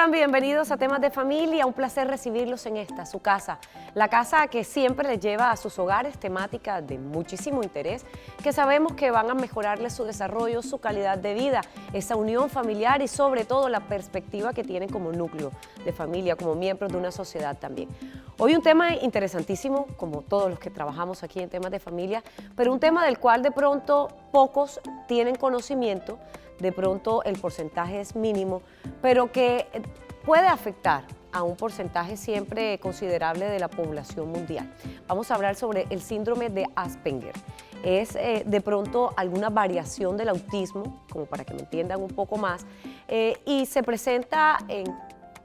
están? Bienvenidos a Temas de Familia. Un placer recibirlos en esta, su casa. La casa que siempre les lleva a sus hogares temáticas de muchísimo interés, que sabemos que van a mejorarles su desarrollo, su calidad de vida, esa unión familiar y sobre todo la perspectiva que tienen como núcleo de familia, como miembros de una sociedad también. Hoy un tema interesantísimo, como todos los que trabajamos aquí en Temas de Familia, pero un tema del cual de pronto pocos tienen conocimiento, de pronto el porcentaje es mínimo, pero que puede afectar a un porcentaje siempre considerable de la población mundial. Vamos a hablar sobre el síndrome de Asperger. Es de pronto alguna variación del autismo, como para que me entiendan un poco más, y se presenta en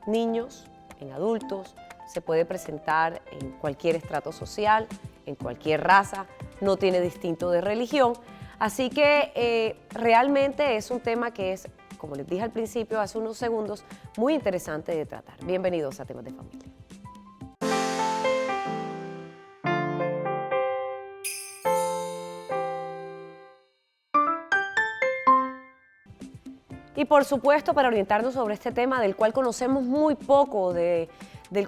niños, en adultos, se puede presentar en cualquier estrato social, en cualquier raza, no tiene distinto de religión. Así que realmente es un tema que es, como les dije al principio, hace unos segundos, muy interesante de tratar. Bienvenidos a Temas de Familia. Y por supuesto, para orientarnos sobre este tema del cual conocemos muy poco, del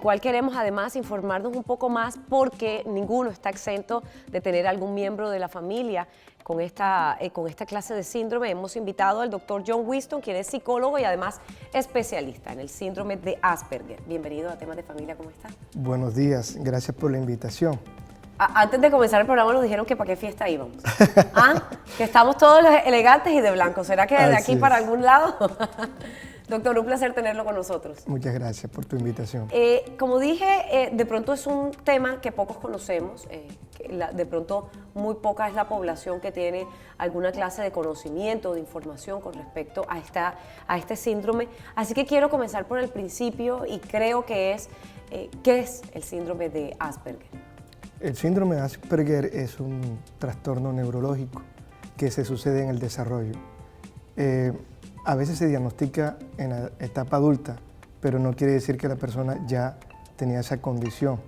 cual queremos además informarnos un poco más, porque ninguno está exento de tener algún miembro de la familia con esta clase de síndrome. Hemos invitado al doctor John Winston, quien es psicólogo y además especialista en el síndrome de Asperger. Bienvenido a Temas de Familia, ¿cómo está? Buenos días, gracias por la invitación. Antes de comenzar el programa nos dijeron que para qué fiesta íbamos. Que estamos todos elegantes y de blanco. ¿Será que de aquí para algún lado? Doctor, un placer tenerlo con nosotros. Muchas gracias por tu invitación. Como dije, de pronto es un tema que pocos conocemos. De pronto muy poca es la población que tiene alguna clase de conocimiento, de información con respecto a este síndrome. Así que quiero comenzar por el principio y creo que es, ¿qué es el síndrome de Asperger? El síndrome de Asperger es un trastorno neurológico que se sucede en el desarrollo. A veces se diagnostica en la etapa adulta, pero no quiere decir que la persona ya tenía esa condición.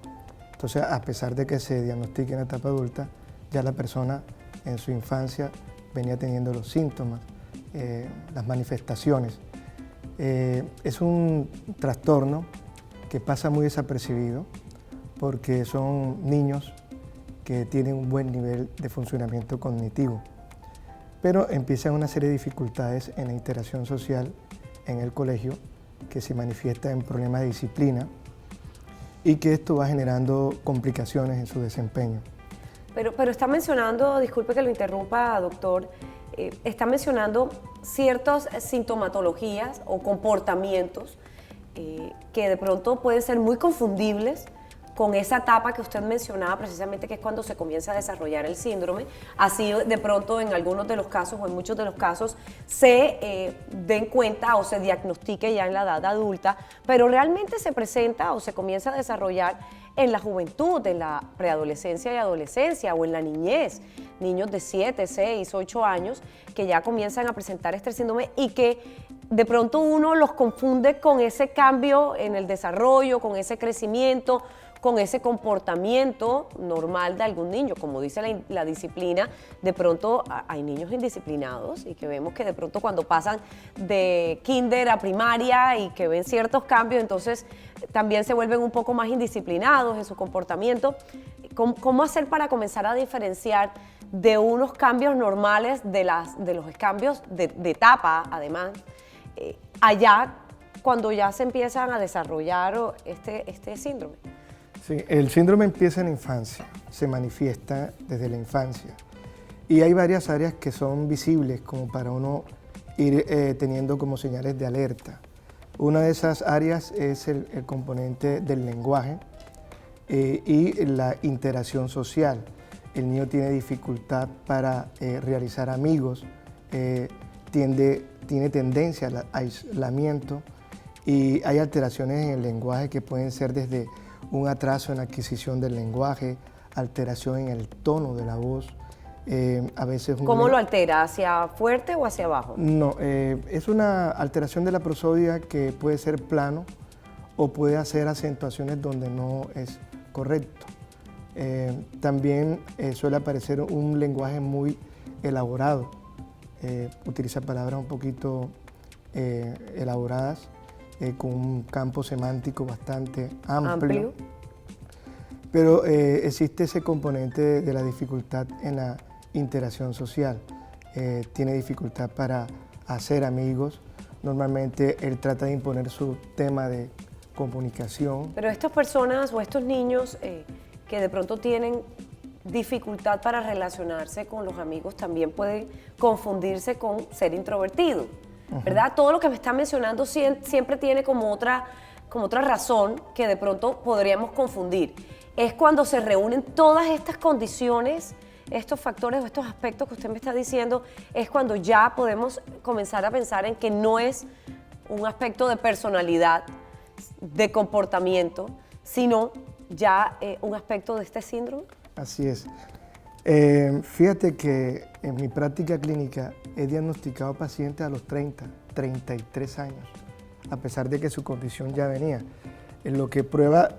Entonces, a pesar de que se diagnostique en la etapa adulta, ya la persona en su infancia venía teniendo los síntomas, las manifestaciones. Es un trastorno que pasa muy desapercibido porque son niños que tienen un buen nivel de funcionamiento cognitivo, pero empiezan una serie de dificultades en la interacción social en el colegio que se manifiesta en problemas de disciplina y que esto va generando complicaciones en su desempeño. Pero está mencionando, disculpe que lo interrumpa, doctor, está mencionando ciertas sintomatologías o comportamientos que de pronto pueden ser muy confundibles con esa etapa que usted mencionaba precisamente, que es cuando se comienza a desarrollar el síndrome. Así de pronto en algunos de los casos o en muchos de los casos se den cuenta o se diagnostique ya en la edad adulta, pero realmente se presenta o se comienza a desarrollar en la juventud, en la preadolescencia y adolescencia o en la niñez. Niños de 7, 6, 8 años que ya comienzan a presentar este síndrome y que de pronto uno los confunde con ese cambio en el desarrollo, con ese crecimiento, con ese comportamiento normal de algún niño. Como dice la disciplina, de pronto hay niños indisciplinados y que vemos que de pronto cuando pasan de kinder a primaria y que ven ciertos cambios, entonces también se vuelven un poco más indisciplinados en su comportamiento. ¿Cómo hacer para comenzar a diferenciar de unos cambios normales de los cambios de etapa, además, allá cuando ya se empiezan a desarrollar este síndrome? Sí, el síndrome empieza en la infancia, se manifiesta desde la infancia y hay varias áreas que son visibles como para uno ir teniendo como señales de alerta. Una de esas áreas es el componente del lenguaje y la interacción social. El niño tiene dificultad para realizar amigos, tiene tendencia al aislamiento y hay alteraciones en el lenguaje que pueden ser desde un atraso en la adquisición del lenguaje, alteración en el tono de la voz. A veces ¿Cómo lo altera? ¿Hacia fuerte o hacia abajo? No, es una alteración de la prosodia que puede ser plano o puede hacer acentuaciones donde no es correcto. También suele aparecer un lenguaje muy elaborado, utiliza palabras un poquito elaboradas con un campo semántico bastante amplio. Pero existe ese componente de la dificultad en la interacción social. Tiene dificultad para hacer amigos. Normalmente él trata de imponer su tema de comunicación. Pero estas personas o estos niños que de pronto tienen dificultad para relacionarse con los amigos también pueden confundirse con ser introvertido, ¿verdad? Todo lo que me está mencionando siempre tiene como otra razón que de pronto podríamos confundir. Es cuando se reúnen todas estas condiciones, estos factores o estos aspectos que usted me está diciendo, es cuando ya podemos comenzar a pensar en que no es un aspecto de personalidad, de comportamiento, sino ya un aspecto de este síndrome. Así es. Fíjate que en mi práctica clínica he diagnosticado pacientes a los 30, 33 años, a pesar de que su condición ya venía. En lo que prueba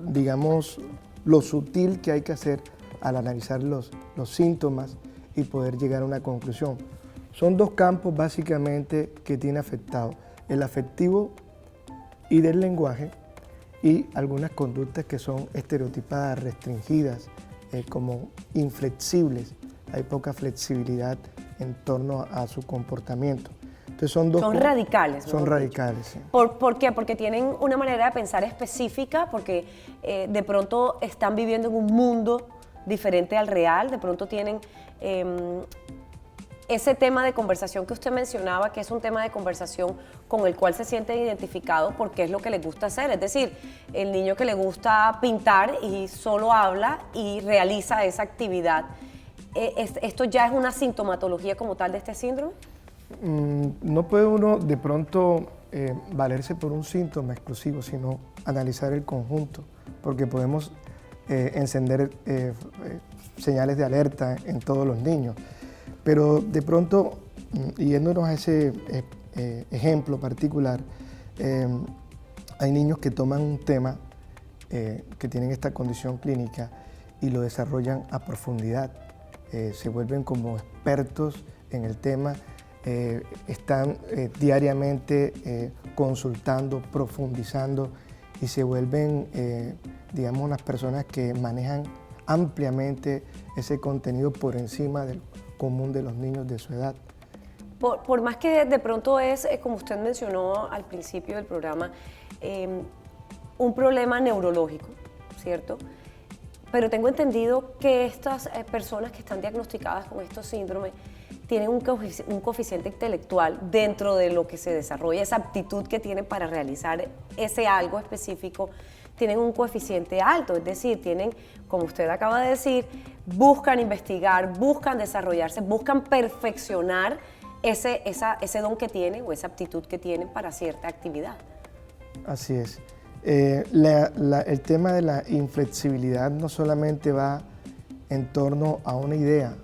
digamos, lo sutil que hay que hacer al analizar los síntomas y poder llegar a una conclusión. Son dos campos básicamente que tiene afectado, el afectivo y del lenguaje, y algunas conductas que son estereotipadas, restringidas, como inflexibles. Hay poca flexibilidad en torno a su comportamiento. Entonces son radicales. Son radicales, sí. ¿Por qué? Porque tienen una manera de pensar específica, porque de pronto están viviendo en un mundo diferente al real, de pronto tienen ese tema de conversación que usted mencionaba, que es un tema de conversación con el cual se sienten identificados porque es lo que les gusta hacer. Es decir, el niño que le gusta pintar y solo habla y realiza esa actividad. ¿Esto ya es una sintomatología como tal de este síndrome? No puede uno de pronto valerse por un síntoma exclusivo, sino analizar el conjunto, porque podemos encender señales de alerta en todos los niños. Pero de pronto, yéndonos a ese ejemplo particular, hay niños que toman un tema que tienen esta condición clínica y lo desarrollan a profundidad. Se vuelven como expertos en el tema, están diariamente consultando, profundizando y se vuelven, digamos, unas personas que manejan ampliamente ese contenido por encima del común de los niños de su edad. Por más que de pronto es, como usted mencionó al principio del programa, un problema neurológico, ¿cierto? Pero tengo entendido que estas personas que están diagnosticadas con estos síndromes tienen un coeficiente intelectual dentro de lo que se desarrolla, esa aptitud que tienen para realizar ese algo específico, tienen un coeficiente alto, es decir, tienen, como usted acaba de decir, buscan investigar, buscan desarrollarse, buscan perfeccionar ese don que tienen o esa aptitud que tienen para cierta actividad. Así es. El tema de la inflexibilidad no solamente va en torno a una idea,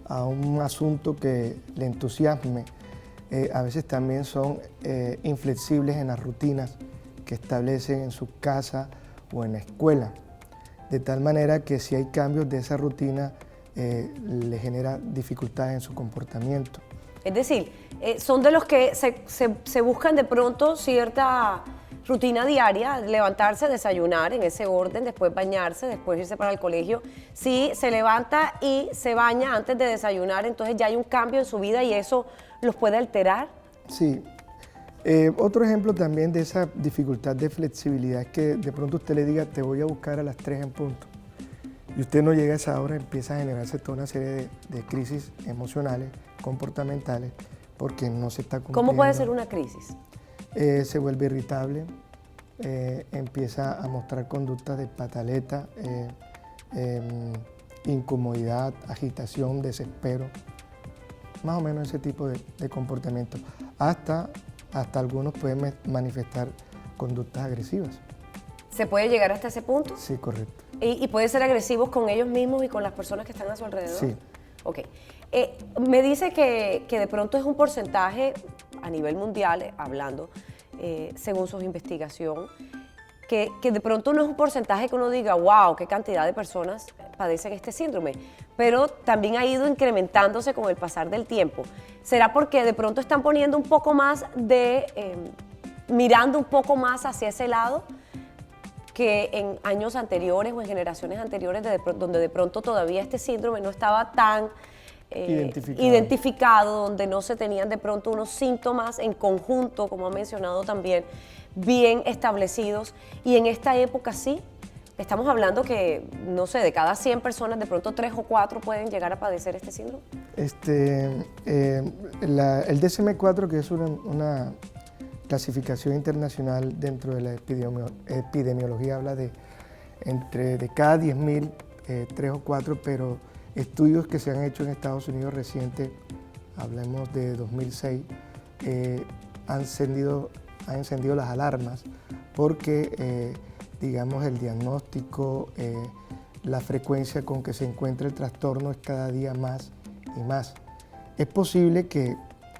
a un asunto que le entusiasme, a veces también son inflexibles en las rutinas que establecen en su casa o en la escuela, de tal manera que si hay cambios de esa rutina, le genera dificultades en su comportamiento. Es decir, son de los que se buscan de pronto cierta rutina diaria, levantarse, desayunar en ese orden, después bañarse, después irse para el colegio. Si se levanta y se baña antes de desayunar, entonces ya hay un cambio en su vida y eso los puede alterar. Sí. Otro ejemplo también de esa dificultad de flexibilidad es que de pronto usted le diga, te voy a buscar a las 3 en punto. Y usted no llega a esa hora, empieza a generarse toda una serie de crisis emocionales, comportamentales, porque no se está cumpliendo. ¿Cómo puede ser una crisis? Se vuelve irritable, empieza a mostrar conductas de pataleta, incomodidad, agitación, desespero, más o menos ese tipo de comportamiento. Hasta algunos pueden manifestar conductas agresivas. ¿Se puede llegar hasta ese punto? Sí, correcto. ¿Y puede ser agresivos con ellos mismos y con las personas que están a su alrededor? Sí. Ok. Me dice que de pronto es un porcentaje a nivel mundial, hablando, según sus investigaciones, que de pronto no es un porcentaje que uno diga, wow, qué cantidad de personas padecen este síndrome, pero también ha ido incrementándose con el pasar del tiempo. ¿Será porque de pronto están poniendo un poco más de mirando un poco más hacia ese lado que en años anteriores o en generaciones anteriores donde de pronto todavía este síndrome no estaba tan identificado, donde no se tenían de pronto unos síntomas en conjunto, como ha mencionado también, bien establecidos, y en esta época sí. Estamos hablando que, no sé, de cada 100 personas, de pronto 3 o 4 pueden llegar a padecer este síndrome. El DSM-4, que es una clasificación internacional dentro de la epidemiología, habla de cada 10.000, 3 o 4, pero estudios que se han hecho en Estados Unidos recientes, hablemos de 2006, han encendido las alarmas porque digamos, el diagnóstico, la frecuencia con que se encuentra el trastorno es cada día más y más. Es posible que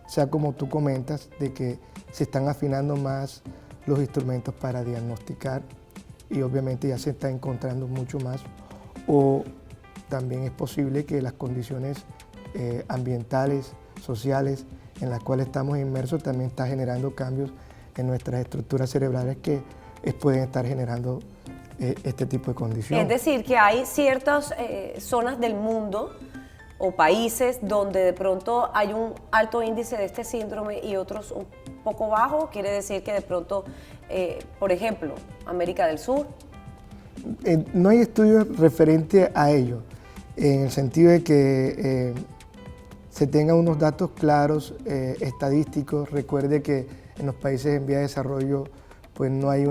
sea como tú comentas, de que se están afinando más los instrumentos para diagnosticar y obviamente ya se está encontrando mucho más, o también es posible que las condiciones ambientales, sociales en las cuales estamos inmersos también está generando cambios en nuestras estructuras cerebrales que pueden estar generando este tipo de condiciones. Es decir, que hay ciertas zonas del mundo o países donde de pronto hay un alto índice de este síndrome y otros un poco bajo. Quiere decir que de pronto, por ejemplo, América del Sur. No hay estudios referentes a ello, en el sentido de que se tengan unos datos claros, estadísticos. Recuerde que en los países en vía de desarrollo pues no hay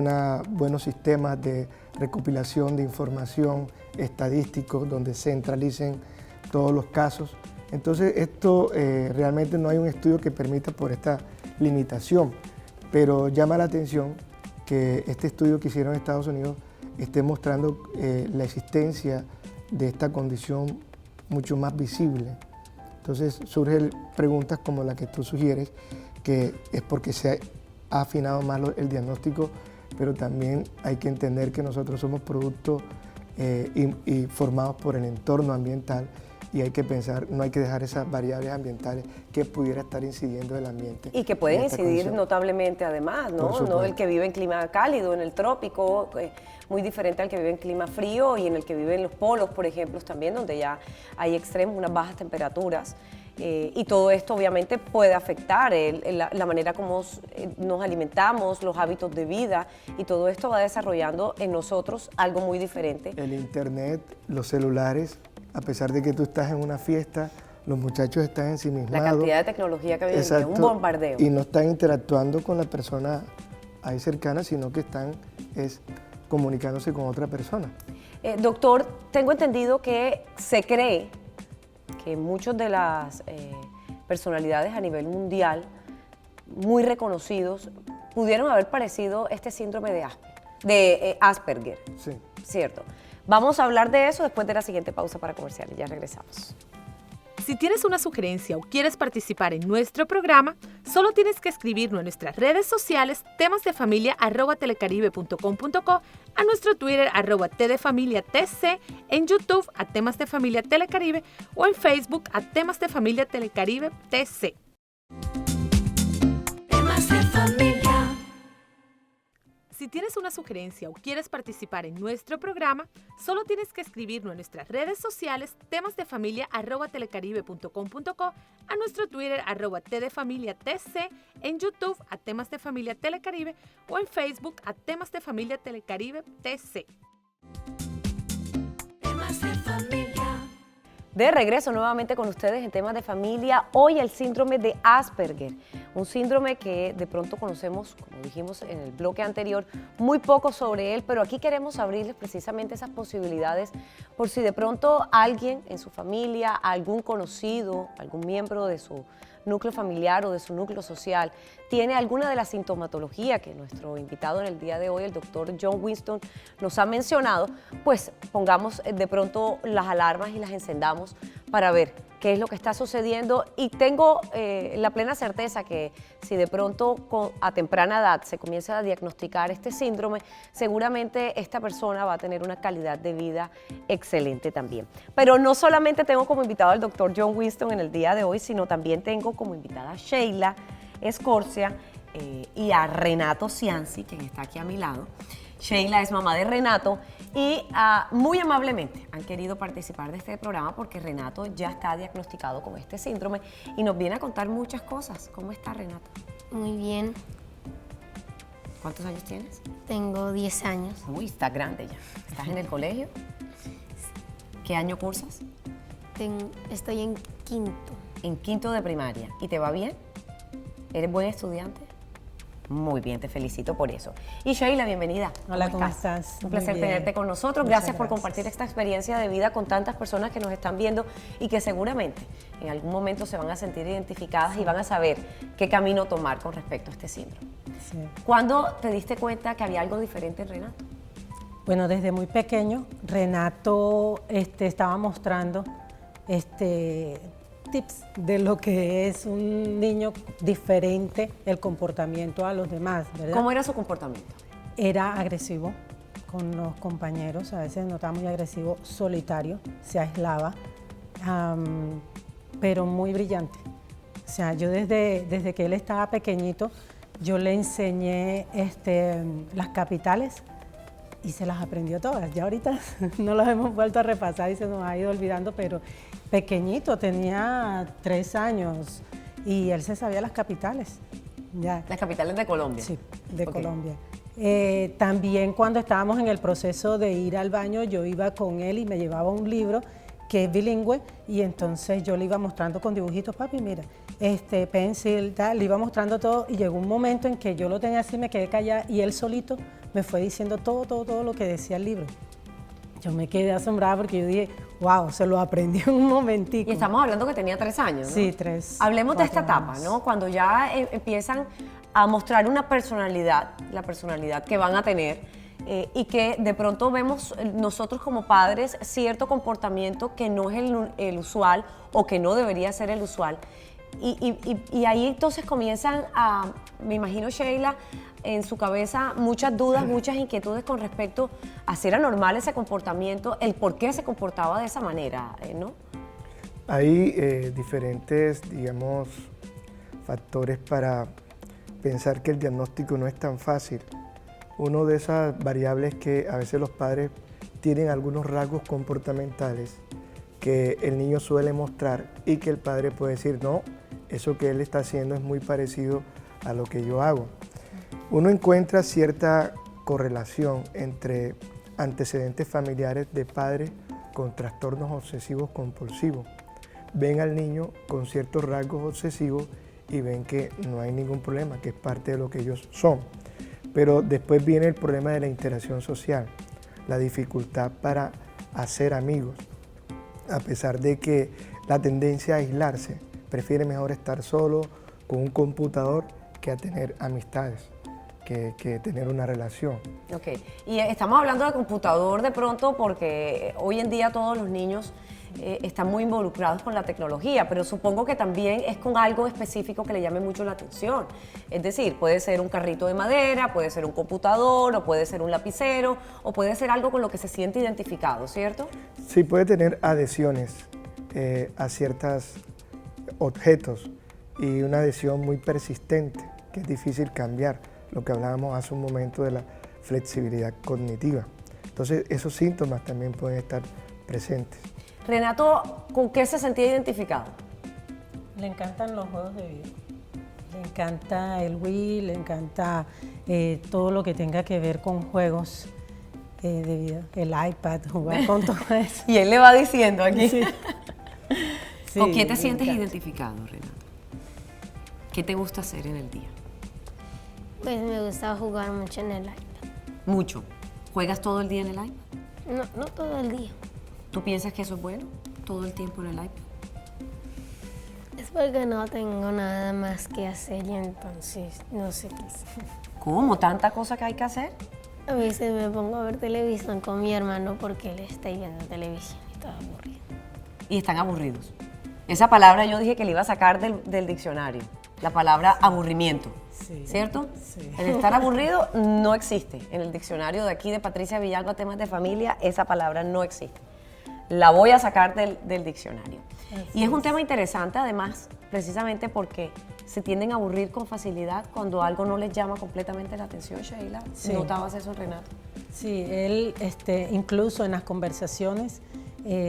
buenos sistemas de recopilación de información estadísticos donde se centralicen todos los casos. Entonces esto realmente no hay un estudio que permita por esta limitación, pero llama la atención que este estudio que hicieron en Estados Unidos esté mostrando la existencia de esta condición mucho más visible. Entonces surgen preguntas como la que tú sugieres, que es porque se ha afinado más el diagnóstico, pero también hay que entender que nosotros somos productos y formados por el entorno ambiental, y hay que pensar, no hay que dejar esas variables ambientales que pudiera estar incidiendo el ambiente. Y que pueden incidir notablemente además, ¿no? No el que vive en clima cálido, en el trópico, muy diferente al que vive en clima frío y en el que vive en los polos, por ejemplo, también, donde ya hay extremos, unas bajas temperaturas. Y todo esto obviamente puede afectar la manera como nos alimentamos, los hábitos de vida, y todo esto va desarrollando en nosotros algo muy diferente. El internet, los celulares, a pesar de que tú estás en una fiesta, los muchachos están ensimismados. La cantidad de tecnología que hay en un bombardeo. Y no están interactuando con la persona ahí cercana, sino que están comunicándose con otra persona. Doctor, tengo entendido que se cree que muchas de las personalidades a nivel mundial muy reconocidos pudieron haber padecido este síndrome de Asperger. Sí. Cierto. Vamos a hablar de eso después de la siguiente pausa para comercial y ya regresamos. Si tienes una sugerencia o quieres participar en nuestro programa, solo tienes que escribirnos en nuestras redes sociales temasdefamilia@telecaribe.com.co, a nuestro Twitter @tdefamiliatc, en YouTube @temas de familia telecaribe o en Facebook @temas de familia telecaribe tc. Temas de familia. Si tienes una sugerencia o quieres participar en nuestro programa, solo tienes que escribirnos en nuestras redes sociales temasdefamilia@telecaribe.com.co, a nuestro Twitter @tdefamiliatc, en YouTube @temas de familia telecaribe o en Facebook @temas de familia telecaribe tc. Temas de familia. De regreso nuevamente con ustedes en Temas de Familia. Hoy el síndrome de Asperger, un síndrome que de pronto conocemos, como dijimos en el bloque anterior, muy poco sobre él, pero aquí queremos abrirles precisamente esas posibilidades por si de pronto alguien en su familia, algún conocido, algún miembro de su núcleo familiar o de su núcleo social tiene alguna de las sintomatologías que nuestro invitado en el día de hoy, el doctor John Winston, nos ha mencionado, pues pongamos de pronto las alarmas y las encendamos para ver qué es lo que está sucediendo, y tengo la plena certeza que si de pronto a temprana edad se comienza a diagnosticar este síndrome, seguramente esta persona va a tener una calidad de vida excelente también. Pero no solamente tengo como invitado al doctor John Winston en el día de hoy, sino también tengo como invitada a Sheila Escorcia. y a Renato Cianci, quien está aquí a mi lado. Sheila es mamá de Renato y muy amablemente han querido participar de este programa porque Renato ya está diagnosticado con este síndrome y nos viene a contar muchas cosas. ¿Cómo está Renato? Muy bien, ¿Cuántos años tienes? tengo 10 años. Uy, estás grande ya. ¿Estás en el colegio? ¿Qué año cursas? Estoy en quinto. En quinto de primaria. ¿Y te va bien? ¿Eres buen estudiante? Muy bien, te felicito por eso. Y Sheila, bienvenida. Hola, ¿cómo estás? Un Muy placer bien. tenerte con nosotros. Muchas Gracias por gracias. compartir esta experiencia de vida con tantas personas que nos están viendo y que seguramente en algún momento se van a sentir identificadas y van a saber qué camino tomar con respecto a este síndrome. Sí. ¿Cuándo te diste cuenta que había algo diferente en Renato? Bueno, desde muy pequeño, Renato estaba mostrando tips de lo que es un niño diferente, el comportamiento a los demás, ¿verdad? ¿Cómo era su comportamiento? Era agresivo con los compañeros, a veces notaba muy agresivo, solitario, se aislaba, pero muy brillante. O sea, yo desde que él estaba pequeñito, yo le enseñé las capitales y se las aprendió todas. Ya ahorita no las hemos vuelto a repasar y se nos ha ido olvidando, pero pequeñito, tenía 3 años y él se sabía las capitales. Ya. Las capitales de Colombia. Sí, de Ok. Colombia. También cuando estábamos en el proceso de ir al baño, yo iba con él y me llevaba un libro que es bilingüe y entonces yo le iba mostrando con dibujitos, papi, mira, pencil, tal, le iba mostrando todo y llegó un momento en que yo lo tenía así, me quedé callada y él solito me fue diciendo todo lo que decía el libro. Yo me quedé asombrada porque yo dije, wow, se lo aprendí en un momentico. Y estamos hablando que tenía 3 años, ¿no? Sí, 3. Hablemos de esta 4 etapa, años. ¿no? Cuando ya empiezan a mostrar una personalidad, la personalidad que van a tener, y que de pronto vemos nosotros como padres cierto comportamiento que no es el usual o que no debería ser el usual. Y ahí entonces comienzan me imagino Sheila, en su cabeza muchas dudas, muchas inquietudes con respecto a si era normal ese comportamiento, el por qué se comportaba de esa manera, ¿no? Hay diferentes, digamos, factores para pensar que el diagnóstico no es tan fácil. Una de esas variables es que a veces los padres tienen algunos rasgos comportamentales que el niño suele mostrar y que el padre puede decir, no, eso que él está haciendo es muy parecido a lo que yo hago. Uno encuentra cierta correlación entre antecedentes familiares de padres con trastornos obsesivos compulsivos. Ven al niño con ciertos rasgos obsesivos y ven que no hay ningún problema, que es parte de lo que ellos son. Pero después viene el problema de la interacción social, la dificultad para hacer amigos. A pesar de que la tendencia a aislarse, prefiere mejor estar solo con un computador que a tener amistades, que tener una relación. Ok, y estamos hablando de computador de pronto porque hoy en día todos los niños están muy involucrados con la tecnología, pero supongo que también es con algo específico que le llame mucho la atención. Es decir, puede ser un carrito de madera, puede ser un computador, o puede ser un lapicero, o puede ser algo con lo que se siente identificado, ¿cierto? Sí, puede tener adhesiones a ciertos objetos y una adhesión muy persistente, que es difícil cambiar, lo que hablábamos hace un momento de la flexibilidad cognitiva. Entonces, esos síntomas también pueden estar presentes. Renato, ¿con qué se sentía identificado? Le encantan los juegos de video. Le encanta el Wii, le encanta todo lo que tenga que ver con juegos de video. El iPad, jugar con todo eso. Y él le va diciendo aquí. Sí. ¿Con Sí, qué te le sientes encanta. identificado, Renato? ¿Qué te gusta hacer en el día? Pues me gusta jugar mucho en el iPad. Mucho. ¿Juegas todo el día en el iPad? No todo el día. ¿Tú piensas que eso es bueno? ¿Todo el tiempo en el iPad? Es porque no tengo nada más que hacer y entonces no sé qué hacer. ¿Cómo? ¿Tanta cosa que hay que hacer? A veces me pongo a ver televisión con mi hermano porque él está viendo televisión y está aburrido. Y están aburridos. Esa palabra yo dije que le iba a sacar del diccionario. La palabra aburrimiento. Sí. ¿Cierto? Sí. El estar aburrido no existe. En el diccionario de aquí de Patricia Villalba, temas de familia, esa palabra no existe. La voy a sacar del diccionario. Y es un tema interesante, además, precisamente porque se tienden a aburrir con facilidad cuando algo no les llama completamente la atención, Sheila. Sí. ¿Notabas eso en Renato? Sí, él incluso en las conversaciones,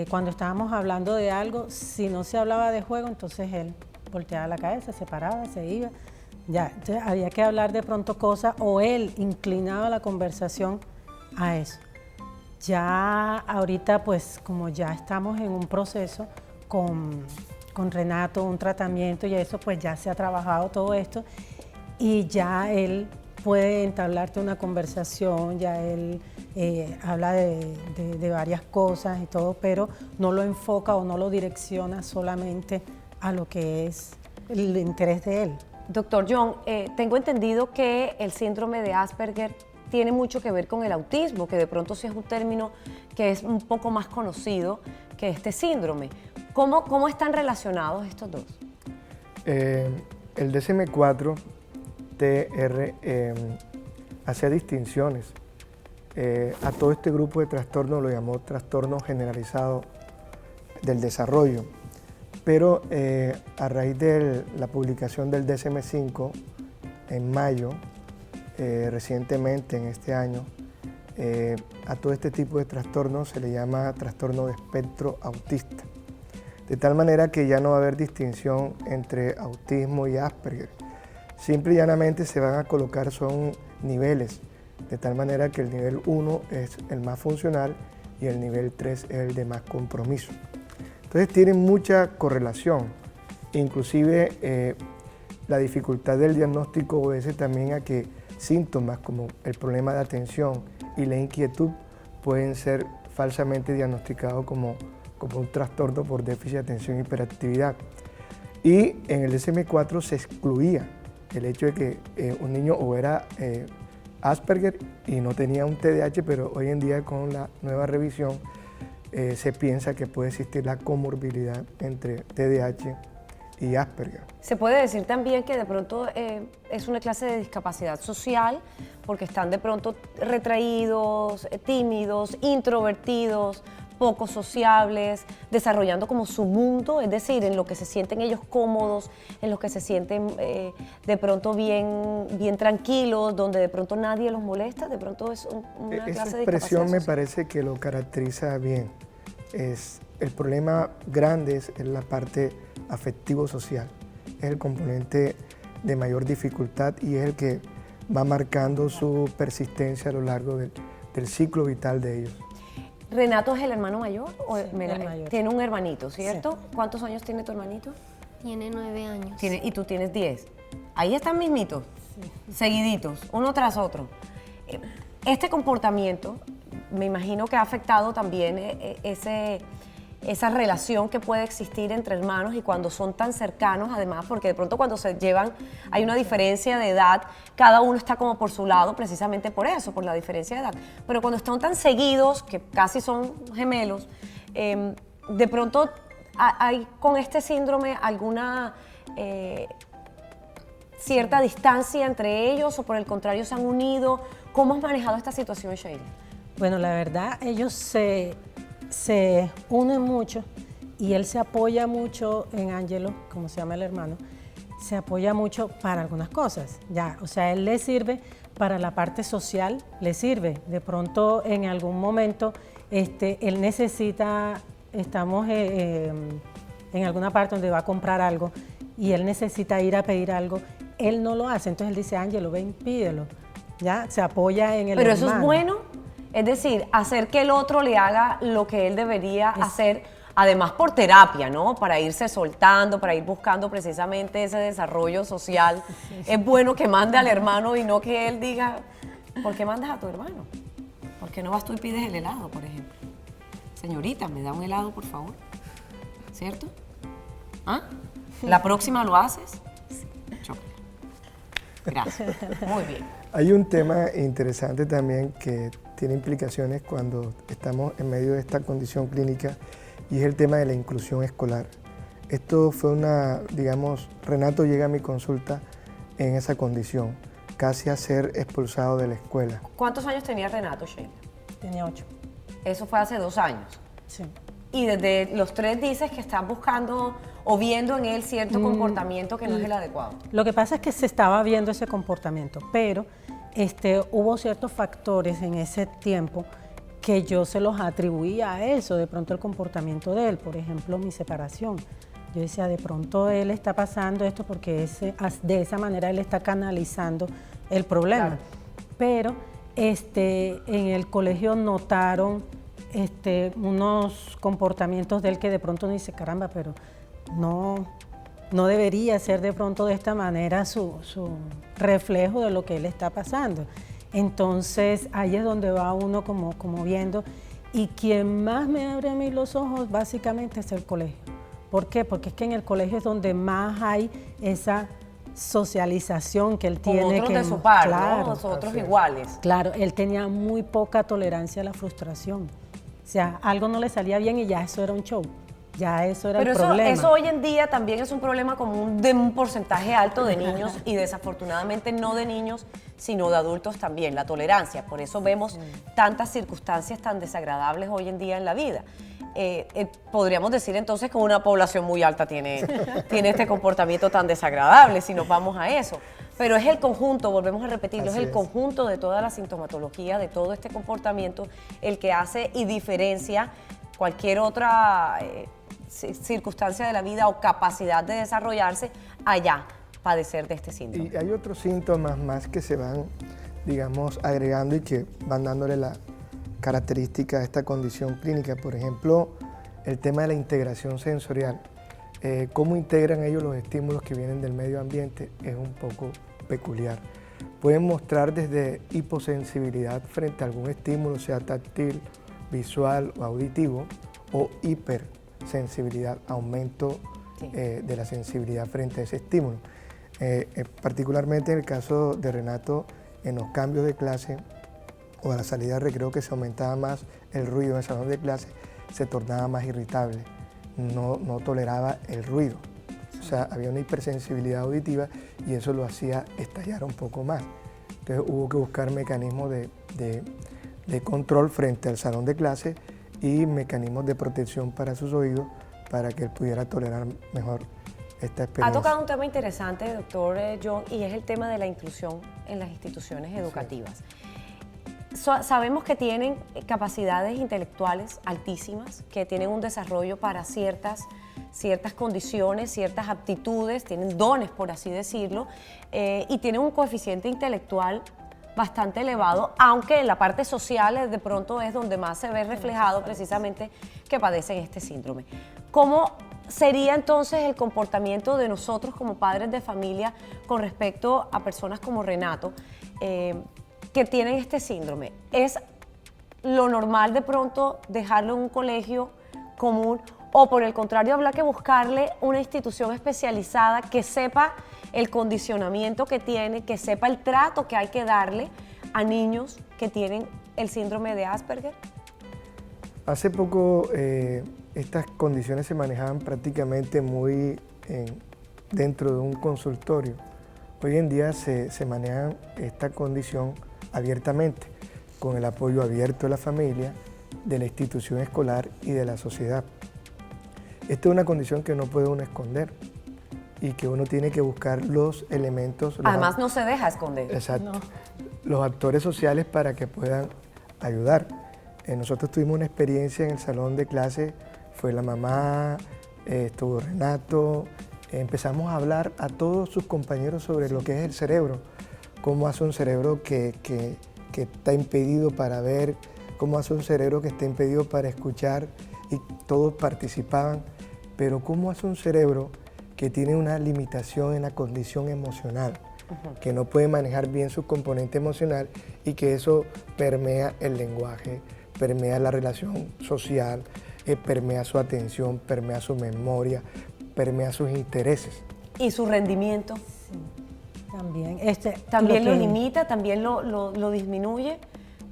cuando estábamos hablando de algo, si no se hablaba de juego, entonces él volteaba la cabeza, se paraba, se iba. Ya, entonces había que hablar de pronto cosas o él inclinaba la conversación a eso. Ya ahorita, pues como ya estamos en un proceso con Renato, un tratamiento y eso, pues ya se ha trabajado todo esto y ya él puede entablarte una conversación, ya él habla de varias cosas y todo, pero no lo enfoca o no lo direcciona solamente a lo que es el interés de él. Doctor John, tengo entendido que el síndrome de Asperger tiene mucho que ver con el autismo, que de pronto sí es un término que es un poco más conocido que este síndrome. ¿Cómo están relacionados estos dos? El DSM-4 TR hacía distinciones. A todo este grupo de trastornos lo llamó trastorno generalizado del desarrollo. Pero a raíz de la publicación del DSM-5 en mayo, recientemente en este año, a todo este tipo de trastornos se le llama trastorno de espectro autista. De tal manera que ya no va a haber distinción entre autismo y Asperger. Simple y llanamente se van a colocar, son niveles, de tal manera que el nivel 1 es el más funcional y el nivel 3 es el de más compromiso. Entonces tienen mucha correlación, inclusive la dificultad del diagnóstico obedece también a que síntomas como el problema de atención y la inquietud pueden ser falsamente diagnosticados como un trastorno por déficit de atención y hiperactividad. Y en el DSM-4 se excluía el hecho de que un niño o era Asperger y no tenía un TDAH, pero hoy en día con la nueva revisión se piensa que puede existir la comorbilidad entre TDAH y Asperger. Se puede decir también que de pronto es una clase de discapacidad social porque están de pronto retraídos, tímidos, introvertidos, poco sociables, desarrollando como su mundo, es decir, en lo que se sienten ellos cómodos, en lo que se sienten de pronto bien tranquilos, donde de pronto nadie los molesta, de pronto es una clase de discapacidad social. Esa expresión me parece que lo caracteriza bien. El problema grande es la parte afectivo-social, es el componente de mayor dificultad y es el que va marcando su persistencia a lo largo del ciclo vital de ellos. ¿Renato es el hermano mayor? Sí, el mayor. Tiene un hermanito, ¿cierto? Sí. ¿Cuántos años tiene tu hermanito? Tiene 9 años. Y tú tienes 10. Ahí están mismitos, seguiditos, uno tras otro. Este comportamiento, me imagino que ha afectado también esa relación que puede existir entre hermanos y cuando son tan cercanos, además, porque de pronto cuando se llevan, hay una diferencia de edad, cada uno está como por su lado, precisamente por eso, por la diferencia de edad. Pero cuando están tan seguidos, que casi son gemelos, de pronto hay con este síndrome alguna cierta distancia entre ellos o por el contrario se han unido. ¿Cómo has manejado esta situación, Sheila? Bueno, la verdad, ellos se unen mucho y él se apoya mucho en Ángelo, como se llama el hermano, se apoya mucho para algunas cosas, ya, o sea, él le sirve para la parte social, le sirve, de pronto en algún momento él necesita, estamos en alguna parte donde va a comprar algo y él necesita ir a pedir algo, él no lo hace, entonces él dice, Ángelo, ven, pídelo, ya, se apoya en el Pero hermano. eso es bueno. Es decir, hacer que el otro le haga lo que él debería hacer, además por terapia, ¿no? Para irse soltando, para ir buscando precisamente ese desarrollo social. Sí. Es bueno que mande al hermano y no que él diga, ¿por qué mandas a tu hermano? ¿Por qué no vas tú y pides el helado, por ejemplo? Señorita, ¿me da un helado, por favor? ¿Cierto? ¿Ah? ¿La próxima lo haces? Chocolate. Gracias. Muy bien. Hay un tema interesante también que tiene implicaciones cuando estamos en medio de esta condición clínica y es el tema de la inclusión escolar. Esto fue Renato llega a mi consulta en esa condición, casi a ser expulsado de la escuela. ¿Cuántos años tenía Renato, Sheila? Tenía 8. Eso fue hace 2 años. Sí. Y desde los 3 dices que estás buscando o viendo en él cierto comportamiento que no es el adecuado. Lo que pasa es que se estaba viendo ese comportamiento, pero hubo ciertos factores en ese tiempo que yo se los atribuía a eso, de pronto el comportamiento de él, por ejemplo, mi separación. Yo decía, de pronto él está pasando esto porque de esa manera él está canalizando el problema. Claro. Pero en el colegio notaron unos comportamientos de él que de pronto uno dice, caramba, pero no debería ser de pronto de esta manera su reflejo de lo que él está pasando. Entonces ahí es donde va uno como viendo, y quien más me abre a mí los ojos básicamente es el colegio. ¿Por qué? Porque es que en el colegio es donde más hay esa socialización que él tiene. Con otros que de su par, claro, ¿no? Nosotros iguales. Claro, él tenía muy poca tolerancia a la frustración. O sea, algo no le salía bien y ya eso era un show. Ya eso era Pero el problema. eso hoy en día también es un problema común de un porcentaje alto de niños y desafortunadamente no de niños, sino de adultos también, la tolerancia. Por eso vemos tantas circunstancias tan desagradables hoy en día en la vida. Podríamos decir entonces que una población muy alta tiene este comportamiento tan desagradable, si nos vamos a eso. Pero es el conjunto, volvemos a repetirlo, es el conjunto de toda la sintomatología, de todo este comportamiento, el que hace y diferencia cualquier otra circunstancia de la vida o capacidad de desarrollarse allá padecer de este síndrome. Y hay otros síntomas más que se van, digamos, agregando y que van dándole la característica a esta condición clínica. Por ejemplo, el tema de la integración sensorial. Cómo integran ellos los estímulos que vienen del medio ambiente es un poco peculiar. Pueden mostrar desde hiposensibilidad frente a algún estímulo, sea táctil, visual o auditivo, o hipersensibilidad, aumento de la sensibilidad frente a ese estímulo. Particularmente en el caso de Renato, en los cambios de clase o a la salida de recreo, que se aumentaba más el ruido en el salón de clase, se tornaba más irritable, no toleraba el ruido. O sea, había una hipersensibilidad auditiva y eso lo hacía estallar un poco más. Entonces hubo que buscar mecanismos de control frente al salón de clase y mecanismos de protección para sus oídos para que él pudiera tolerar mejor esta experiencia. Ha tocado un tema interesante, doctor John, y es el tema de la inclusión en las instituciones educativas. Sabemos que tienen capacidades intelectuales altísimas, que tienen un desarrollo para ciertas condiciones, ciertas aptitudes, tienen dones, por así decirlo, y tienen un coeficiente intelectual bastante elevado, aunque en la parte social de pronto es donde más se ve reflejado precisamente que padecen este síndrome. ¿Cómo sería entonces el comportamiento de nosotros como padres de familia con respecto a personas como Renato que tienen este síndrome? ¿Es lo normal de pronto dejarlo en un colegio común o por el contrario habrá que buscarle una institución especializada que sepa el condicionamiento que tiene, que sepa el trato que hay que darle a niños que tienen el síndrome de Asperger? Hace poco estas condiciones se manejaban prácticamente muy dentro de un consultorio. Hoy en día se maneja esta condición abiertamente, con el apoyo abierto de la familia, de la institución escolar y de la sociedad. Esta es una condición que no puede uno esconder y que uno tiene que buscar los elementos. Además no se deja esconder. Exacto. No. Los actores sociales para que puedan ayudar. Nosotros tuvimos una experiencia en el salón de clase, fue la mamá, estuvo Renato, empezamos a hablar a todos sus compañeros sobre lo que es el cerebro, cómo hace un cerebro que está impedido para ver, cómo hace un cerebro que está impedido para escuchar, y todos participaban, pero cómo hace un cerebro que tiene una limitación en la condición emocional, que no puede manejar bien su componente emocional y que eso permea el lenguaje, permea la relación social, permea su atención, permea su memoria, permea sus intereses. ¿Y su rendimiento? También. ¿También lo limita? ¿También lo disminuye?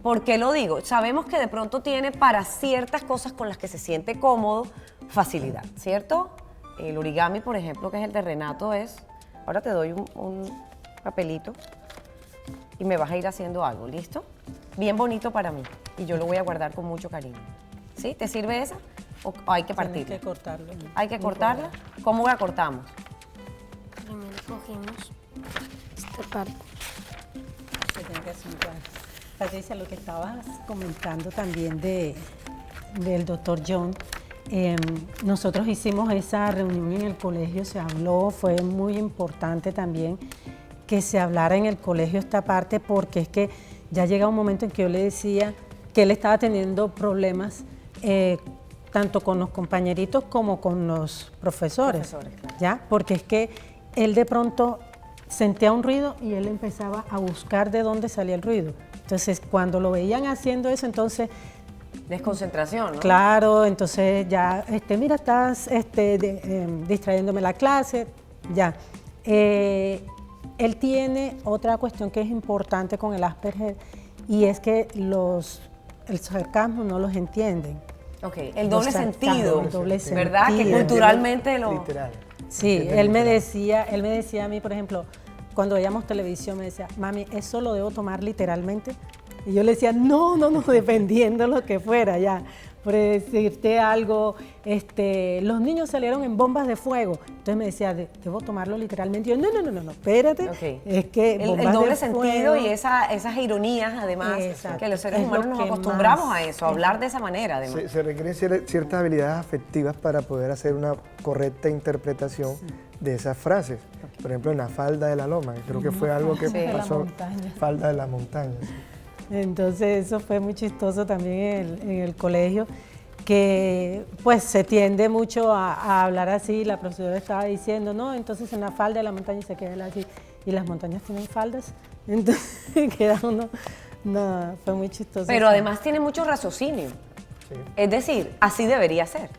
¿Por qué lo digo? Sabemos que de pronto tiene para ciertas cosas con las que se siente cómodo facilidad, ¿cierto? El origami, por ejemplo, que es el de Renato, ahora te doy un papelito y me vas a ir haciendo algo, ¿listo? Bien bonito para mí y yo lo voy a guardar con mucho cariño. ¿Sí? ¿Te sirve esa? o hay que Tienes partirla? que cortarlo. ¿Hay que Un cortarla? cuadrado. ¿Cómo la cortamos? Primero cogemos esta parte. Se tiene que hacer un cuadrado. Patricia, lo que estabas comentando también del doctor John, nosotros hicimos esa reunión en el colegio, se habló, fue muy importante también que se hablara en el colegio esta parte, porque es que ya llega un momento en que yo le decía que él estaba teniendo problemas tanto con los compañeritos como con los profesores, Claro. ¿ya? Porque es que él de pronto sentía un ruido y él empezaba a buscar de dónde salía el ruido. Entonces, cuando lo veían haciendo eso, entonces, Desconcentración, ¿no? claro, entonces ya, mira, estás distrayéndome la clase, ya. Él tiene otra cuestión que es importante con el Asperger, y es que el sarcasmo no los entienden. Ok, el doble Los sentido, sarcasmos, el doble ¿verdad? Que sentido. culturalmente lo... Literal. Sí, Entienden él me literal. decía a mí, por ejemplo, cuando veíamos televisión, me decía, mami, ¿eso lo debo tomar literalmente? Y yo le decía, no, dependiendo lo que fuera, ya. Por decirte algo, los niños salieron en bombas de fuego. Entonces me decía, ¿debo tomarlo literalmente? Y yo, no, espérate. Ok. Es que El bombas doble de sentido fuego, y esas ironías, además, Exacto. que los seres Es lo humanos nos que acostumbramos más- a eso, a hablar de esa manera, además. Se requieren ciertas habilidades afectivas para poder hacer una correcta interpretación de esas frases. Por ejemplo, en la falda de la loma, que creo que fue algo que de la pasó. montaña. Falda de la montaña. Sí. Entonces eso fue muy chistoso también en el colegio, que pues se tiende mucho a hablar así. La profesora estaba diciendo, no, entonces en la falda de la montaña se queda así, y las montañas tienen faldas, entonces queda uno, no, fue muy chistoso. Pero además tiene mucho raciocinio. Sí. Es decir, así debería ser,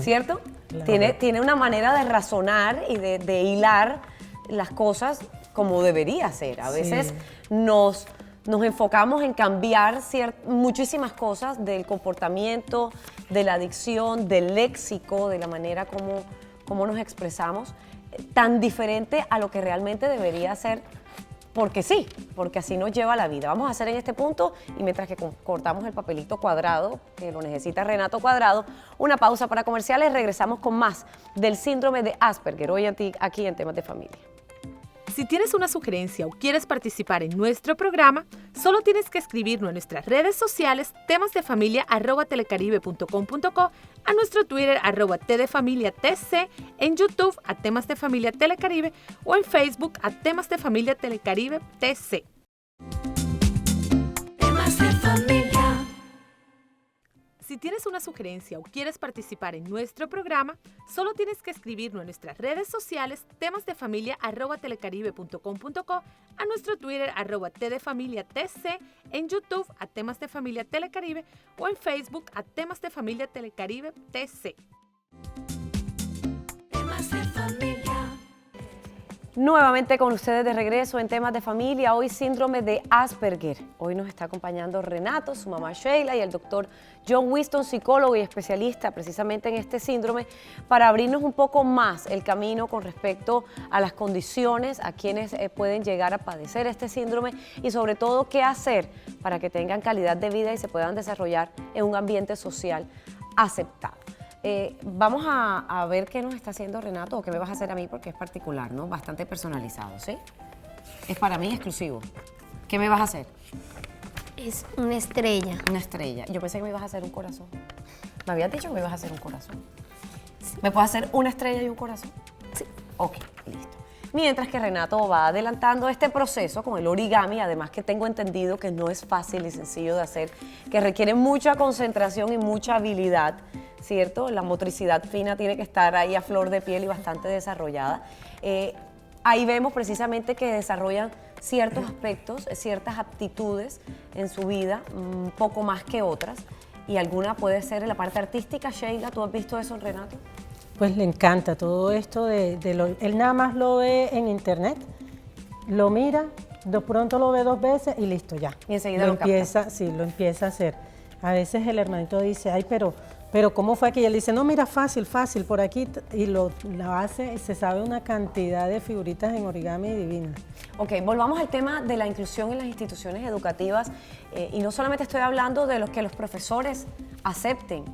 ¿cierto? Tiene una manera de razonar y de hilar las cosas como debería ser. A veces Sí. nos enfocamos en cambiar muchísimas cosas del comportamiento, de la dicción, del léxico, de la manera como nos expresamos, tan diferente a lo que realmente debería ser. Porque sí, porque así nos lleva la vida. Vamos a hacer en este punto, y mientras que cortamos el papelito cuadrado, que lo necesita Renato Cuadrado, una pausa para comerciales. Regresamos con más del síndrome de Asperger, hoy aquí en Temas de Familia. Si tienes una sugerencia o quieres participar en nuestro programa, solo tienes que escribirnos en nuestras redes sociales temasdefamilia@telecaribe.com.co, a nuestro Twitter @tdefamiliatc, en YouTube a Temas de Familia Telecaribe o en Facebook a Temas de Familia Telecaribe TC. Temas de familia. Si tienes una sugerencia o quieres participar en nuestro programa, solo tienes que escribirnos en nuestras redes sociales temasdefamilia@telecaribe.com.co, a nuestro Twitter @tdefamiliatc, en YouTube a Temas de Familia Telecaribe o en Facebook a Temas de Familia Telecaribe TC. Temas de familia. Nuevamente con ustedes de regreso en Temas de Familia, hoy síndrome de Asperger. Hoy nos está acompañando Renato, su mamá Sheila y el doctor John Winston, psicólogo y especialista precisamente en este síndrome, para abrirnos un poco más el camino con respecto a las condiciones, a quienes pueden llegar a padecer este síndrome y sobre todo qué hacer para que tengan calidad de vida y se puedan desarrollar en un ambiente social aceptado. Vamos a ver qué nos está haciendo Renato o qué me vas a hacer a mí, porque es particular, ¿no? Bastante personalizado, ¿sí? Es para mí exclusivo. ¿Qué me vas a hacer? Es una estrella. Una estrella. Yo pensé que me ibas a hacer un corazón. Me habías dicho que me ibas a hacer un corazón. ¿Me puedes hacer una estrella y un corazón? Sí. Ok, listo. Mientras que Renato va adelantando este proceso con el origami, además que tengo entendido que no es fácil y sencillo de hacer, que requiere mucha concentración y mucha habilidad, ¿cierto? La motricidad fina tiene que estar ahí a flor de piel y bastante desarrollada. Ahí vemos precisamente que desarrollan ciertos aspectos, ciertas aptitudes en su vida, un poco más que otras, y alguna puede ser en la parte artística. Sheila, ¿tú has visto eso en Renato? Pues le encanta todo esto él nada más lo ve en internet, lo mira, de pronto lo ve 2 veces y listo, ya. Y enseguida lo capta. lo empieza a hacer. A veces el hermanito dice, ay, pero ¿cómo fue que? Y él dice, no, mira, fácil, por aquí, y lo hace, y se sabe una cantidad de figuritas en origami divinas. Ok, volvamos al tema de la inclusión en las instituciones educativas, y no solamente estoy hablando de los que los profesores acepten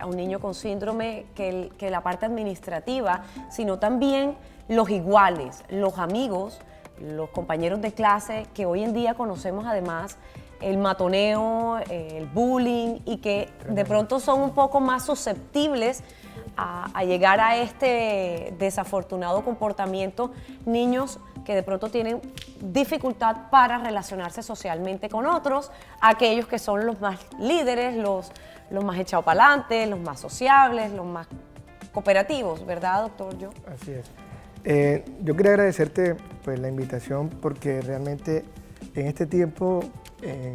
a un niño con síndrome que la parte administrativa, sino también los iguales, los amigos, los compañeros de clase que hoy en día conocemos además el matoneo, el bullying y que de pronto son un poco más susceptibles a llegar a este desafortunado comportamiento, niños que de pronto tienen dificultad para relacionarse socialmente con otros, aquellos que son los más líderes, los más echados para adelante, los más sociables, los más cooperativos, ¿verdad, doctor? Así es. Yo quería agradecerte pues, la invitación porque realmente en este tiempo en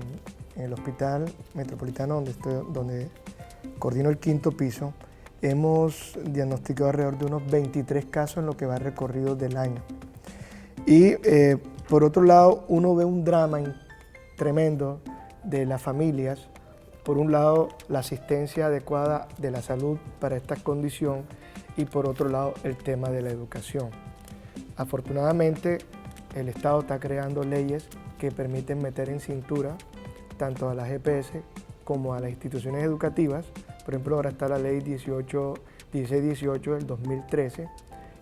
el Hospital Metropolitano donde coordino el 5º piso, hemos diagnosticado alrededor de unos 23 casos en lo que va recorrido del año. Y por otro lado, uno ve un drama tremendo de las familias. Por un lado, la asistencia adecuada de la salud para esta condición y por otro lado, el tema de la educación. Afortunadamente, el Estado está creando leyes que permiten meter en cintura tanto a las EPS como a las instituciones educativas. Por ejemplo, ahora está la ley 1618 del 2013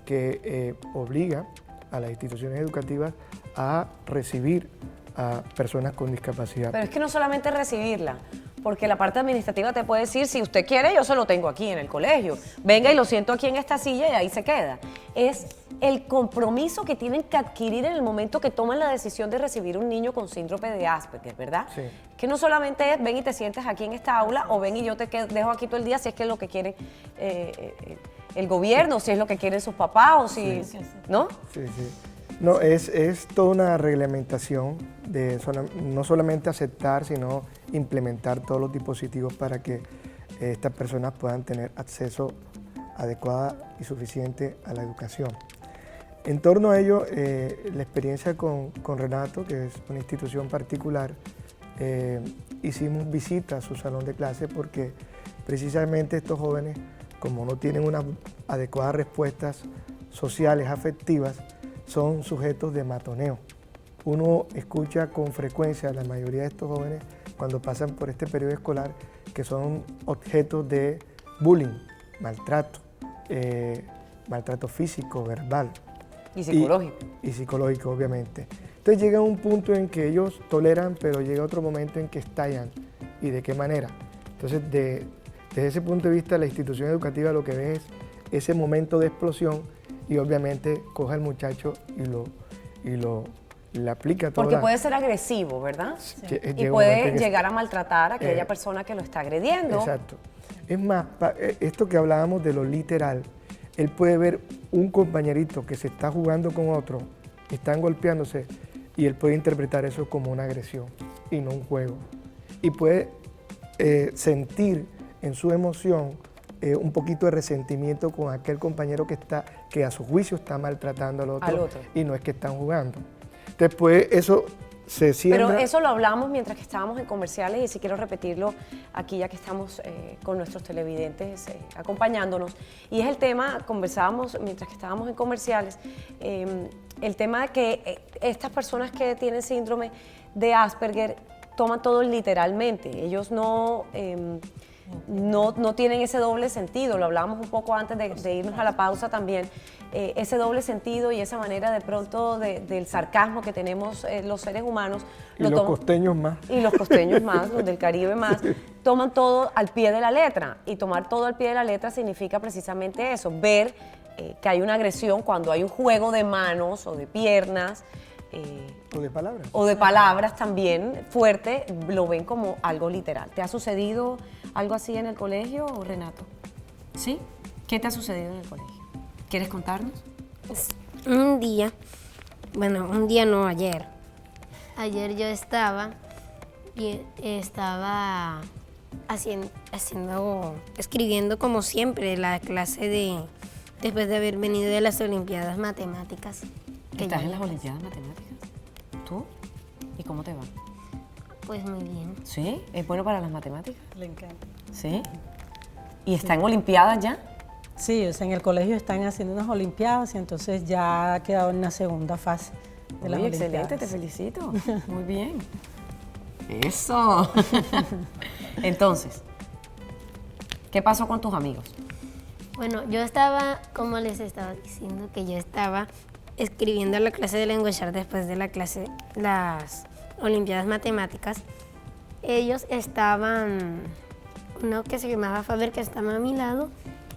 que obliga a las instituciones educativas a recibir a personas con discapacidad. Pero es que no solamente recibirla, porque la parte administrativa te puede decir, si usted quiere, yo se lo tengo aquí en el colegio. Venga y lo siento aquí en esta silla y ahí se queda. Es el compromiso que tienen que adquirir en el momento que toman la decisión de recibir un niño con síndrome de Asperger, ¿verdad? Sí. Que no solamente es, ven y te sientes aquí en esta aula, o ven y yo te dejo aquí todo el día, si es que es lo que quieren el gobierno, si es lo que quieren sus papás, o si, ¿no? Sí, sí. No, es toda una reglamentación de no solamente aceptar, sino implementar todos los dispositivos para que estas personas puedan tener acceso adecuado y suficiente a la educación. En torno a ello, la experiencia con Renato, que es una institución particular, hicimos visita a su salón de clase porque precisamente estos jóvenes, como no tienen unas adecuadas respuestas sociales, afectivas, son sujetos de matoneo. Uno escucha con frecuencia a la mayoría de estos jóvenes cuando pasan por este periodo escolar que son objetos de bullying, maltrato, maltrato físico, verbal. Y psicológico. Y psicológico, obviamente. Entonces llega un punto en que ellos toleran, pero llega otro momento en que estallan. ¿Y de qué manera? Entonces, desde ese punto de vista, la institución educativa lo que ve es ese momento de explosión y obviamente coge al muchacho y le aplica todo. Porque puede ser agresivo, ¿verdad? Sí. Y puede llegar a maltratar a aquella persona que lo está agrediendo. Exacto. Es más, esto que hablábamos de lo literal, él puede ver un compañerito que se está jugando con otro, están golpeándose, y él puede interpretar eso como una agresión y no un juego. Y puede sentir en su emoción un poquito de resentimiento con aquel compañero que a su juicio está maltratando al otro. Y no es que están jugando. Después eso se siembra. Pero eso lo hablamos mientras que estábamos en comerciales y sí quiero repetirlo aquí ya que estamos con nuestros televidentes acompañándonos. Y es el tema, conversábamos mientras que estábamos en comerciales, el tema de que estas personas que tienen síndrome de Asperger toman todo literalmente. Ellos no tienen ese doble sentido, lo hablábamos un poco antes de irnos a la pausa también, ese doble sentido y esa manera de pronto del sarcasmo que tenemos los seres humanos. Y los costeños más. Y los costeños más, los del Caribe más, toman todo al pie de la letra. Y tomar todo al pie de la letra significa precisamente eso, ver que hay una agresión cuando hay un juego de manos o de piernas. O de palabras. O de palabras también fuerte, lo ven como algo literal. ¿Te ha sucedido algo así en el colegio, Renato? ¿Sí? ¿Qué te ha sucedido en el colegio? ¿Quieres contarnos? Un día no, ayer. Ayer yo estaba escribiendo como siempre la clase después de haber venido de las Olimpiadas Matemáticas. ¿Estás en las Olimpiadas Matemáticas? ¿Tú? ¿Y cómo te va? Pues muy bien. ¿Sí? ¿Es bueno para las matemáticas? Le encanta. ¿Sí? ¿Y está en Olimpiadas ya? Sí, o sea, en el colegio están haciendo unas olimpiadas y entonces ya ha quedado en una segunda fase de las olimpiadas. Excelente, te felicito. Muy bien. Eso. Entonces, ¿Qué pasó con tus amigos? Bueno, yo estaba, como les estaba diciendo, que yo estaba escribiendo la clase de Language Arts después de la clase, las Olimpiadas Matemáticas. Ellos estaban, uno que se llamaba Faber, que estaba a mi lado,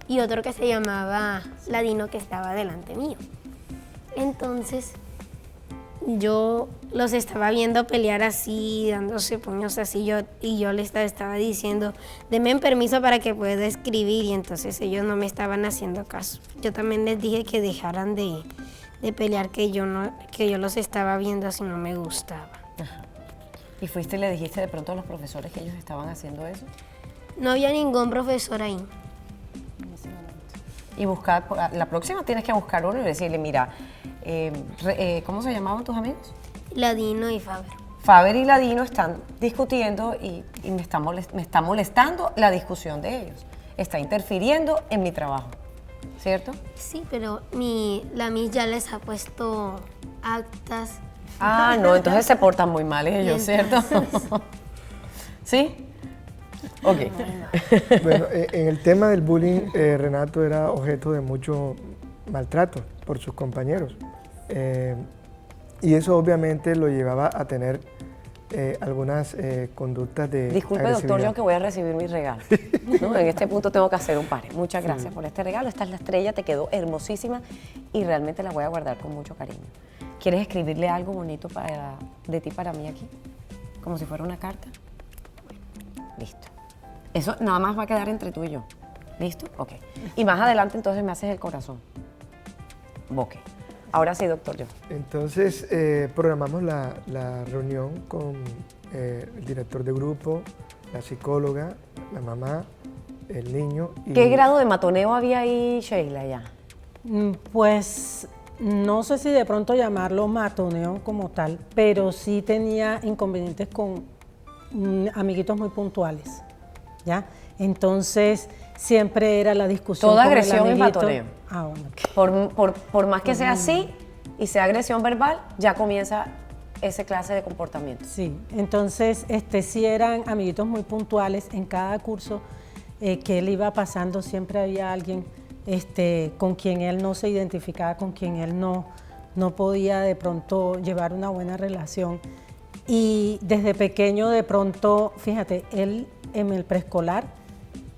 y otro que se llamaba Ladino, que estaba delante mío. Entonces, yo los estaba viendo pelear así, dándose puños así, y yo les estaba diciendo, denme permiso para que pueda escribir, y entonces ellos no me estaban haciendo caso. Yo también les dije que dejaran de pelear, que yo los estaba viendo así, no me gustaba. Ajá. ¿Y fuiste y le dijiste de pronto a los profesores que ellos estaban haciendo eso? No había ningún profesor ahí. Y buscar, la próxima tienes que buscar uno y decirle, mira, ¿cómo se llamaban tus amigos? Ladino y Faber. Faber y Ladino están discutiendo y me está molestando la discusión de ellos. Está interfiriendo en mi trabajo, ¿cierto? Sí, pero la Miss ya les ha puesto actas. Ah, no, entonces se portan muy mal ellos, ¿cierto? ¿Sí? Ok. Bueno, en el tema del bullying, Renato era objeto de mucho maltrato por sus compañeros. Y eso obviamente lo llevaba a tener algunas conductas de Disculpe, agresividad. doctor, yo que voy a recibir mi regalo. ¿No? En este punto tengo que hacer un pare. Muchas gracias por este regalo. Esta es la estrella, te quedó hermosísima y realmente la voy a guardar con mucho cariño. ¿Quieres escribirle algo bonito de ti para mí aquí? Como si fuera una carta. Listo. Eso nada más va a quedar entre tú y yo. ¿Listo? Ok. Y más adelante entonces me haces el corazón. Ok. Ahora sí, doctor, yo. Entonces programamos la reunión con el director de grupo, la psicóloga, la mamá, el niño. Y ¿Qué grado de matoneo había ahí, Sheila, ya? Pues no sé si de pronto llamarlo matoneo como tal, pero sí tenía inconvenientes con amiguitos muy puntuales, ¿ya? Entonces siempre era la discusión. Toda con el agresión es amiguito. matoneo. Ah, bueno. Por más que sea así y sea agresión verbal, ya comienza esa clase de comportamiento. Sí, entonces sí eran amiguitos muy puntuales en cada curso que él iba pasando, siempre había alguien con quien él no se identificaba, con quien él no podía de pronto llevar una buena relación. Y desde pequeño de pronto, fíjate, él en el preescolar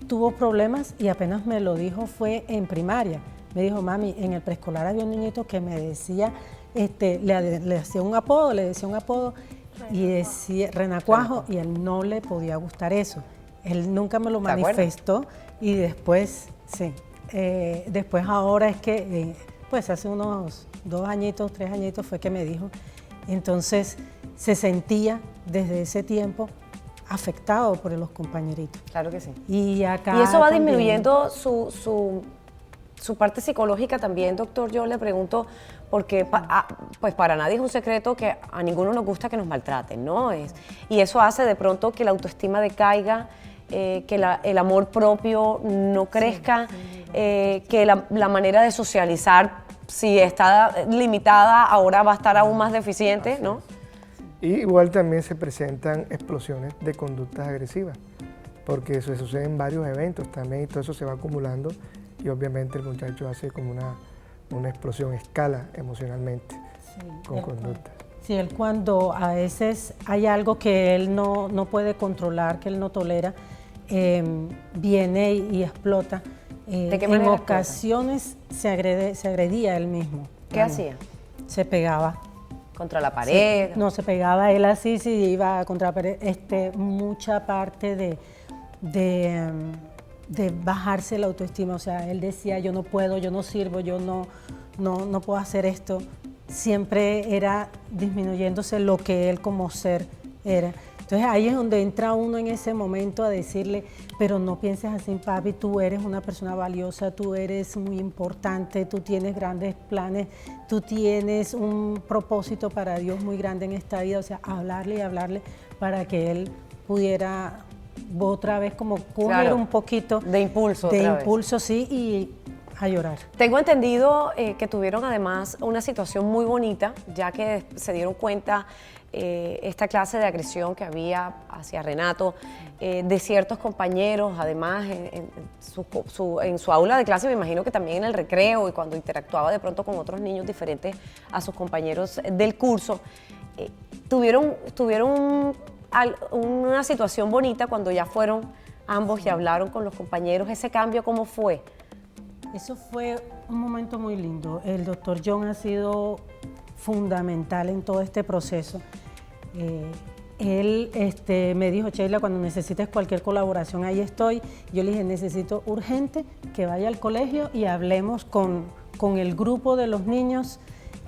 tuvo problemas y apenas me lo dijo fue en primaria. Me dijo, mami, en el preescolar había un niñito que me decía, le hacía un apodo y decía Renacuajo, y a él no le podía gustar eso. Él nunca me lo manifestó y después, sí, después ahora es que, pues hace unos 2 añitos, 3 añitos fue que me dijo. Entonces se sentía desde ese tiempo afectado por los compañeritos. Claro que sí. Y acá Y eso va también, disminuyendo su parte psicológica también, doctor. Yo le pregunto, porque pues para nadie es un secreto que a ninguno nos gusta que nos maltraten, ¿no? Y eso hace de pronto que la autoestima decaiga, que el amor propio no crezca, que la manera de socializar, si está limitada, ahora va a estar aún más deficiente, ¿no? Y igual también se presentan explosiones de conductas agresivas, porque eso sucede en varios eventos también y todo eso se va acumulando y obviamente el muchacho hace como una explosión, escala emocionalmente con conductas. Sí, él cuando a veces hay algo que él no puede controlar, que él no tolera, viene y explota. ¿De qué en manera ocasiones se agredía él mismo. ¿Qué hacía? Se pegaba. Contra la pared. Sí, no, se pegaba él así, sí, iba contra la pared. Mucha parte de bajarse la autoestima. O sea, él decía, yo no puedo, yo no sirvo, yo no puedo hacer esto. Siempre era disminuyéndose lo que él como ser era. Entonces ahí es donde entra uno en ese momento a decirle, pero no pienses así, papi, tú eres una persona valiosa, tú eres muy importante, tú tienes grandes planes, tú tienes un propósito para Dios muy grande en esta vida. O sea, hablarle y hablarle para que él pudiera otra vez como coger un poquito de impulso. De impulso, sí, y a llorar. Tengo entendido que tuvieron además una situación muy bonita, ya que se dieron cuenta esta clase de agresión que había hacia Renato, de ciertos compañeros, además en su aula de clase, me imagino que también en el recreo y cuando interactuaba de pronto con otros niños diferentes a sus compañeros del curso, tuvieron una situación bonita cuando ya fueron ambos y hablaron con los compañeros. ¿Ese cambio cómo fue? Eso fue un momento muy lindo. El doctor John ha sido fundamental en todo este proceso. Él me dijo, Sheila, cuando necesites cualquier colaboración, ahí estoy. Yo le dije, necesito urgente que vaya al colegio y hablemos con el grupo de los niños.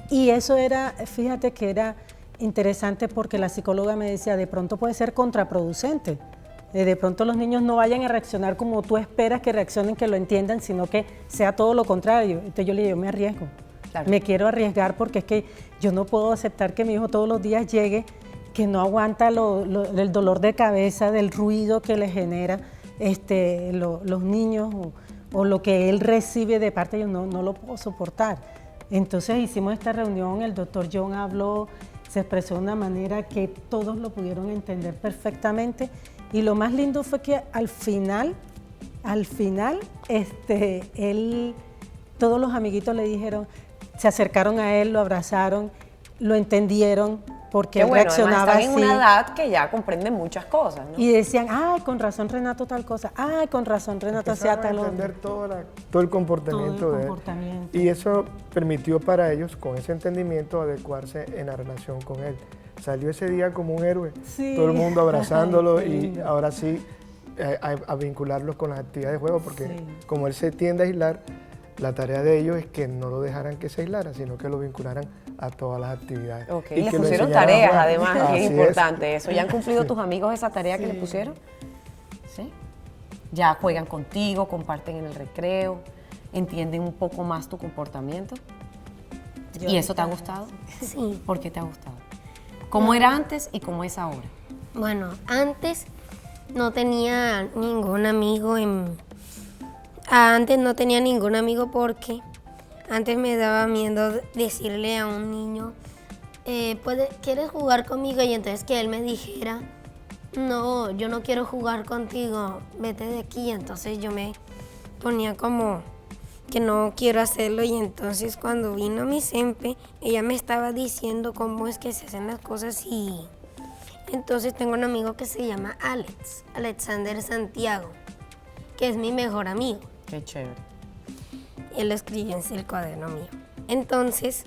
Y eso era, fíjate que era interesante porque la psicóloga me decía, de pronto puede ser contraproducente. De pronto los niños no vayan a reaccionar como tú esperas que reaccionen, que lo entiendan, sino que sea todo lo contrario. Entonces yo le dije, yo me arriesgo. Claro. Me quiero arriesgar porque es que yo no puedo aceptar que mi hijo todos los días llegue, que no aguanta el dolor de cabeza, del ruido que le genera los niños o lo que él recibe de parte de ellos, no lo puedo soportar. Entonces hicimos esta reunión, el doctor John habló, se expresó de una manera que todos lo pudieron entender perfectamente y lo más lindo fue que al final, todos los amiguitos le dijeron, se acercaron a él, lo abrazaron, lo entendieron, porque él reaccionaba así. Están en una edad que ya comprenden muchas cosas, ¿no? Y decían, ay, con razón Renato tal cosa, ay, con razón Renato hacía tal otra. Entender todo el comportamiento de él. Y eso permitió para ellos, con ese entendimiento, adecuarse en la relación con él. Salió ese día como un héroe, sí. Todo el mundo abrazándolo y ahora sí a vincularlos con las actividades de juego, porque sí. Como él se tiende a aislar, la tarea de ellos es que no lo dejaran que se aislara, sino que lo vincularan a todas las actividades. Okay. Y les pusieron tareas, además, que es importante eso. ¿Ya han cumplido tus amigos esa tarea que les pusieron? ¿Sí? ¿Ya juegan contigo, comparten en el recreo, entienden un poco más tu comportamiento? ¿Y eso te ha gustado? Sí. ¿Por qué te ha gustado? ¿Cómo era antes y cómo es ahora? Bueno, antes no tenía ningún amigo Antes no tenía ningún amigo porque antes me daba miedo decirle a un niño, ¿quieres jugar conmigo? Y entonces que él me dijera, no, yo no quiero jugar contigo, vete de aquí. Entonces yo me ponía como que no quiero hacerlo y entonces cuando vino mi Sempe, ella me estaba diciendo cómo es que se hacen las cosas y entonces tengo un amigo que se llama Alexander Santiago, que es mi mejor amigo. Qué chévere. Él lo escribió en el cuaderno mío. Entonces,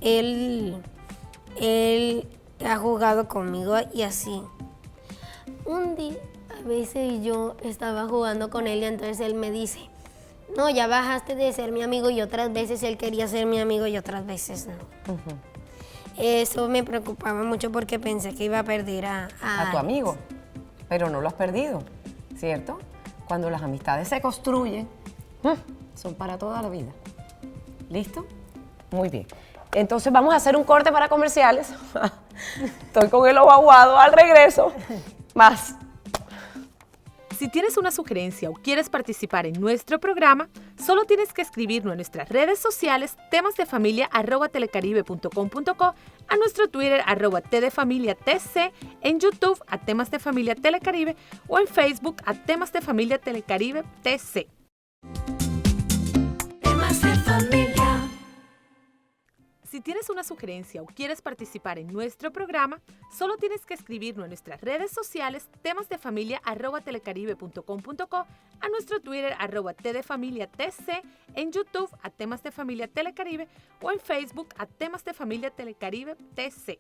él ha jugado conmigo y así. Un día, a veces yo estaba jugando con él y entonces él me dice, no, ya bajaste de ser mi amigo y otras veces él quería ser mi amigo y otras veces no. Uh-huh. Eso me preocupaba mucho porque pensé que iba a perder a tu amigo, pero no lo has perdido, ¿cierto? Cuando las amistades se construyen, son para toda la vida. ¿Listo? Muy bien. Entonces vamos a hacer un corte para comerciales. Estoy con el ojo aguado al regreso. Más. Si tienes una sugerencia o quieres participar en nuestro programa, solo tienes que escribirnos en nuestras redes sociales temasdefamilia@telecaribe.com.co, a nuestro Twitter @tdefamiliatc, en YouTube @temas de familia Telecaribe o en Facebook @temas de familia Telecaribe TC. Temas de familia. Si tienes una sugerencia o quieres participar en nuestro programa, solo tienes que escribirnos en nuestras redes sociales temasdefamilia@telecaribe.com.co, a nuestro Twitter @tdefamiliatc, en YouTube @temas de familia Telecaribe o en Facebook @temas de familia Telecaribe TC.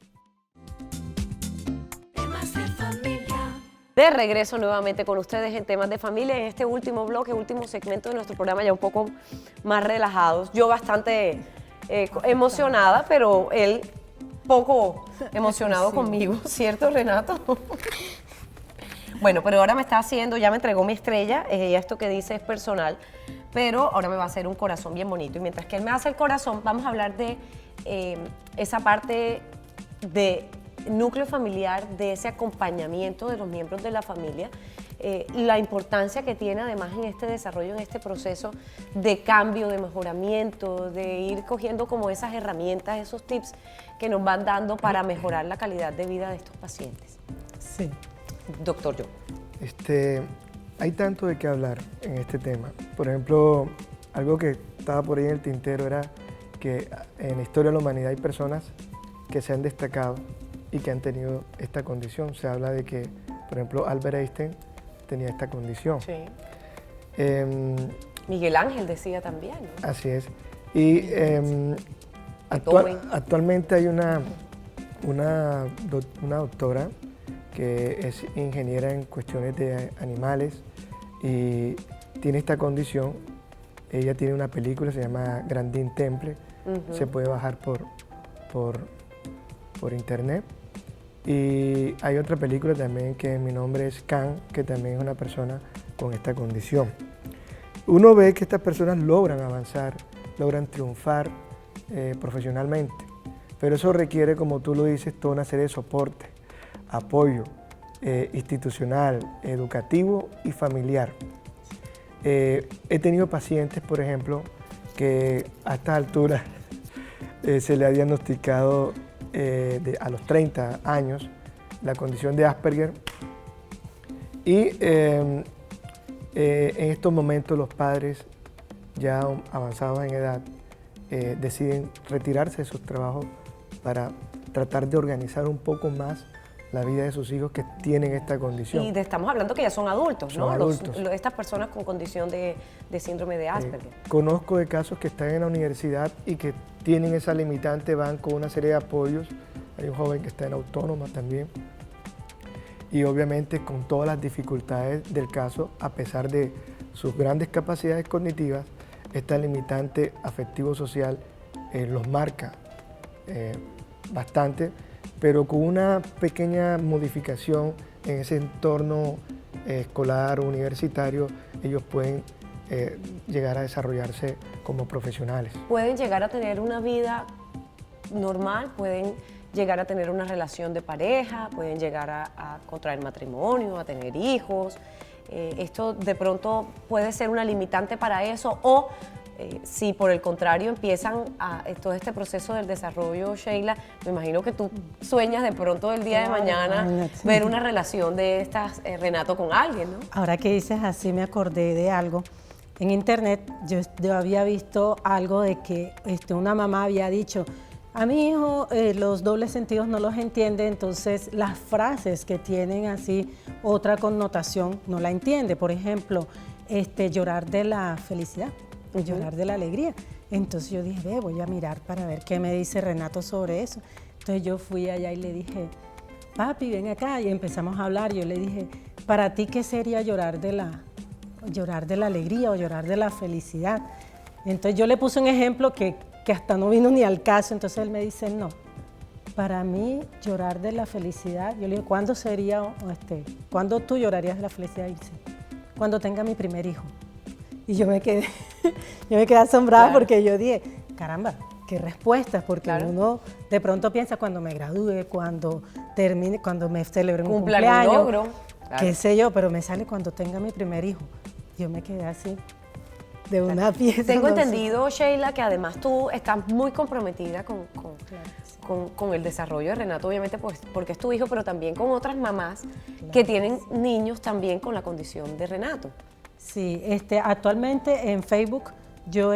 Temas de familia. De regreso nuevamente con ustedes en Temas de Familia, en este último bloque, último segmento de nuestro programa, ya un poco más relajados. Yo bastante emocionada, pero él poco emocionado conmigo, ¿cierto, Renato? Bueno, pero ahora me está haciendo, ya me entregó mi estrella, esto que dice es personal, pero ahora me va a hacer un corazón bien bonito. Y mientras que él me hace el corazón, vamos a hablar de esa parte de núcleo familiar, de ese acompañamiento de los miembros de la familia, la importancia que tiene además en este desarrollo, en este proceso de cambio, de mejoramiento, de ir cogiendo como esas herramientas, esos tips que nos van dando para mejorar la calidad de vida de estos pacientes. Sí. Doctor John. Hay tanto de qué hablar en este tema. Por ejemplo, algo que estaba por ahí en el tintero era que en la historia de la humanidad hay personas que se han destacado y que han tenido esta condición. Se habla de que, por ejemplo, Albert Einstein tenía esta condición. Sí. Miguel Ángel decía también, ¿no? Así es. Y actualmente hay una doctora que es ingeniera en cuestiones de animales y tiene esta condición. Ella tiene una película, se llama Grandin Temple, se puede bajar por internet. Y hay otra película también que Mi nombre es Khan, que también es una persona con esta condición. Uno ve que estas personas logran avanzar, logran triunfar profesionalmente, pero eso requiere, como tú lo dices, toda una serie de soporte, apoyo institucional, educativo y familiar. He tenido pacientes, por ejemplo, que a estas alturas se le ha diagnosticado a los 30 años la condición de Asperger y en estos momentos los padres ya avanzados en edad deciden retirarse de sus trabajos para tratar de organizar un poco más la vida de sus hijos que tienen esta condición. Y estamos hablando que ya son adultos, son ¿no? Adultos. Estas personas con condición de síndrome de Asperger. Conozco de casos que están en la universidad y que tienen esa limitante, van con una serie de apoyos. Hay un joven que está en autónoma también. Y obviamente con todas las dificultades del caso, a pesar de sus grandes capacidades cognitivas, esta limitante afectivo-social los marca bastante, pero con una pequeña modificación en ese entorno escolar o universitario, ellos pueden llegar a desarrollarse como profesionales. Pueden llegar a tener una vida normal, pueden llegar a tener una relación de pareja, pueden llegar a contraer matrimonio, a tener hijos. Esto de pronto puede ser una limitante para eso, o si por el contrario empiezan todo este proceso del desarrollo, Sheila, me imagino que tú sueñas de pronto el día de mañana ver una relación de estas, Renato, con alguien, ¿no? Ahora que dices así me acordé de algo. En internet yo había visto algo de que una mamá había dicho: a mi hijo los dobles sentidos no los entiende, entonces las frases que tienen así otra connotación no la entiende. Por ejemplo, llorar de la felicidad, llorar de la alegría. Entonces yo dije, voy a mirar para ver qué me dice Renato sobre eso. Entonces yo fui allá y le dije, papi, ven acá, y empezamos a hablar. Yo le dije, ¿para ti qué sería llorar de la alegría o llorar de la felicidad? Entonces yo le puse un ejemplo que hasta no vino ni al caso. Entonces él me dice, no, para mí llorar de la felicidad, yo le digo, ¿cuándo sería, cuándo tú llorarías de la felicidad? Y dice, cuando tenga mi primer hijo. Y yo me quedé asombrada, claro, porque yo dije, caramba, qué respuestas, porque claro, uno de pronto piensa cuando me gradúe, cuando termine, cuando me celebre un cumpleaños, un logro, claro, qué sé yo, pero me sale cuando tenga mi primer hijo. Yo me quedé así, de una pieza. Tengo entendido, Sheila, que además tú estás muy comprometida con el desarrollo de Renato, obviamente pues, porque es tu hijo, pero también con otras mamás, claro, que tienen niños también con la condición de Renato. Sí, actualmente en Facebook yo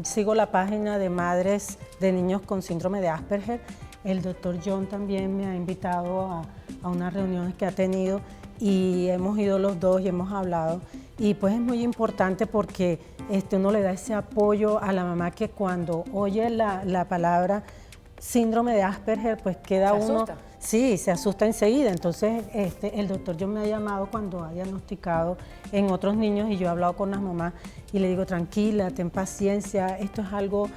sigo la página de madres de niños con síndrome de Asperger. El doctor John también me ha invitado a unas reuniones que ha tenido y hemos ido los dos y hemos hablado. Y pues es muy importante porque uno le da ese apoyo a la mamá que cuando oye la palabra síndrome de Asperger, pues queda uno... asusta. Sí, se asusta enseguida. Entonces, el doctor John me ha llamado cuando ha diagnosticado en otros niños y yo he hablado con las mamás y le digo, tranquila, ten paciencia, esto es algo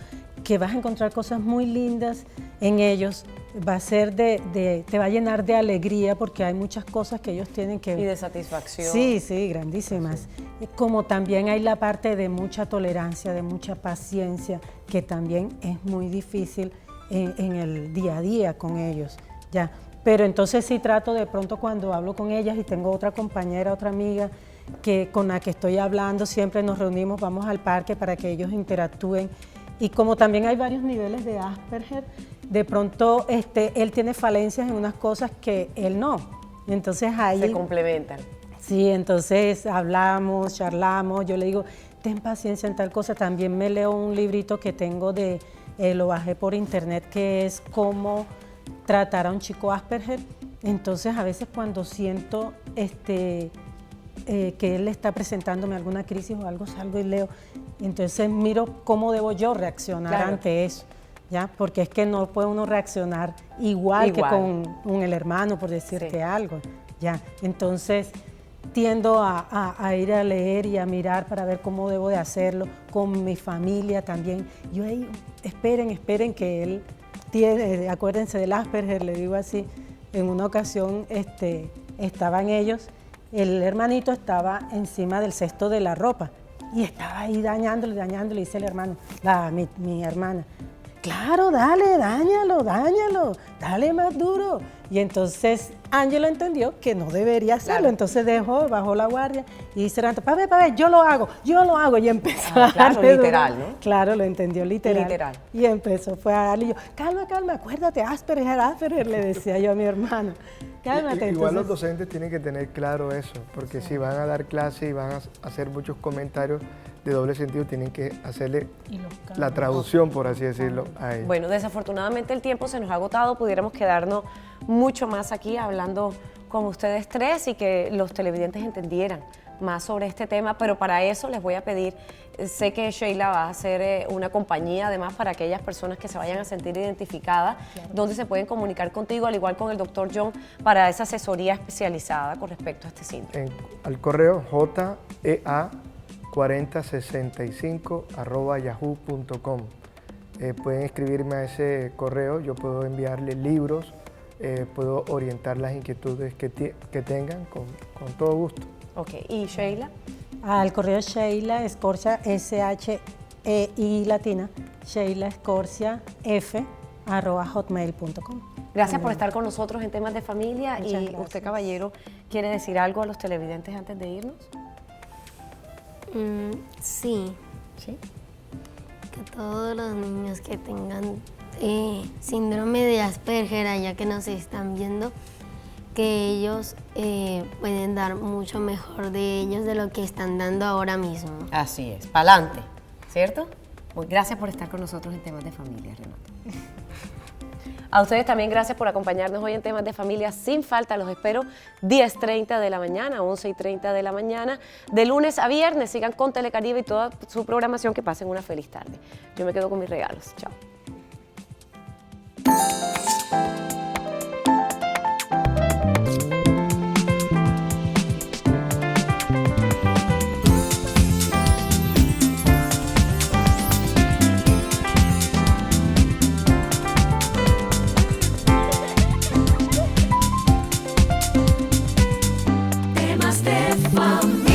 que vas a encontrar cosas muy lindas en ellos, va a ser te va a llenar de alegría porque hay muchas cosas que ellos tienen que... Y de satisfacción. Sí, sí, grandísimas. Sí. Como también hay la parte de mucha tolerancia, de mucha paciencia, que también es muy difícil en el día a día con ellos. ya. Pero entonces sí trato de pronto cuando hablo con ellas y tengo otra compañera, otra amiga con la que estoy hablando, siempre nos reunimos, vamos al parque para que ellos interactúen. Y como también hay varios niveles de Asperger, de pronto él tiene falencias en unas cosas que él no. Entonces ahí... Se complementan. Sí, entonces hablamos, charlamos, yo le digo, ten paciencia en tal cosa. También me leo un librito que tengo lo bajé por internet, que es cómo tratar a un chico Asperger. Entonces a veces cuando siento que él está presentándome alguna crisis o algo, salgo y leo. Entonces miro cómo debo yo reaccionar ante eso, ¿ya? Porque es que no puede uno reaccionar igual. Que con el hermano, por decirte algo, ¿ya? Entonces tiendo a ir a leer y a mirar para ver cómo debo de hacerlo, con mi familia también. Yo ahí, esperen que él tiene, acuérdense del Asperger, le digo así. En una ocasión estaban ellos, el hermanito estaba encima del cesto de la ropa y estaba ahí dañándole, dice el hermano, mi hermana, claro, dale, dáñalo, dale más duro. Y entonces Ángelo entendió que no debería hacerlo, entonces bajó la guardia y dice, papi, yo lo hago, y empezó a darle literal, duro. ¿no? Claro, lo entendió literal. Y empezó, fue a darle, y yo, calma, acuérdate, Asperger, le decía yo a mi hermano. Cálmate. Igual los Entonces, docentes tienen que tener claro eso, porque si van a dar clase y van a hacer muchos comentarios de doble sentido, tienen que hacerle la traducción, por así decirlo, a ellos. Bueno, desafortunadamente el tiempo se nos ha agotado, pudiéramos quedarnos mucho más aquí hablando con ustedes tres y que los televidentes entendieran más sobre este tema, pero para eso les voy a pedir, sé que Sheila va a hacer una compañía además para aquellas personas que se vayan a sentir identificadas, donde se pueden comunicar contigo, al igual con el doctor John, para esa asesoría especializada con respecto a este síndrome. Al correo jea4065@yahoo.com. Pueden escribirme a ese correo, yo puedo enviarles libros, puedo orientar las inquietudes que tengan con todo gusto. Ok, ¿y Sheila? al correo Sheila Escorcia, SHEI latina, Sheila Escorcia F @hotmail.com. Gracias por estar con nosotros en Temas de Familia. Muchas Y gracias. usted, caballero, ¿quiere decir algo a los televidentes antes de irnos? Sí, Sí. que todos los niños que tengan síndrome de Asperger, allá que nos están viendo, que ellos pueden dar mucho mejor de ellos de lo que están dando ahora mismo. Así es, pa'lante, ¿cierto? Muy gracias por estar con nosotros en Temas de Familia, Renata. A ustedes también gracias por acompañarnos hoy en Temas de Familia. Sin falta, los espero 10:30 de la mañana, 11:30 de la mañana, de lunes a viernes. Sigan con Telecaribe y toda su programación. Que pasen una feliz tarde. Yo me quedo con mis regalos. Chao. Temas de familia.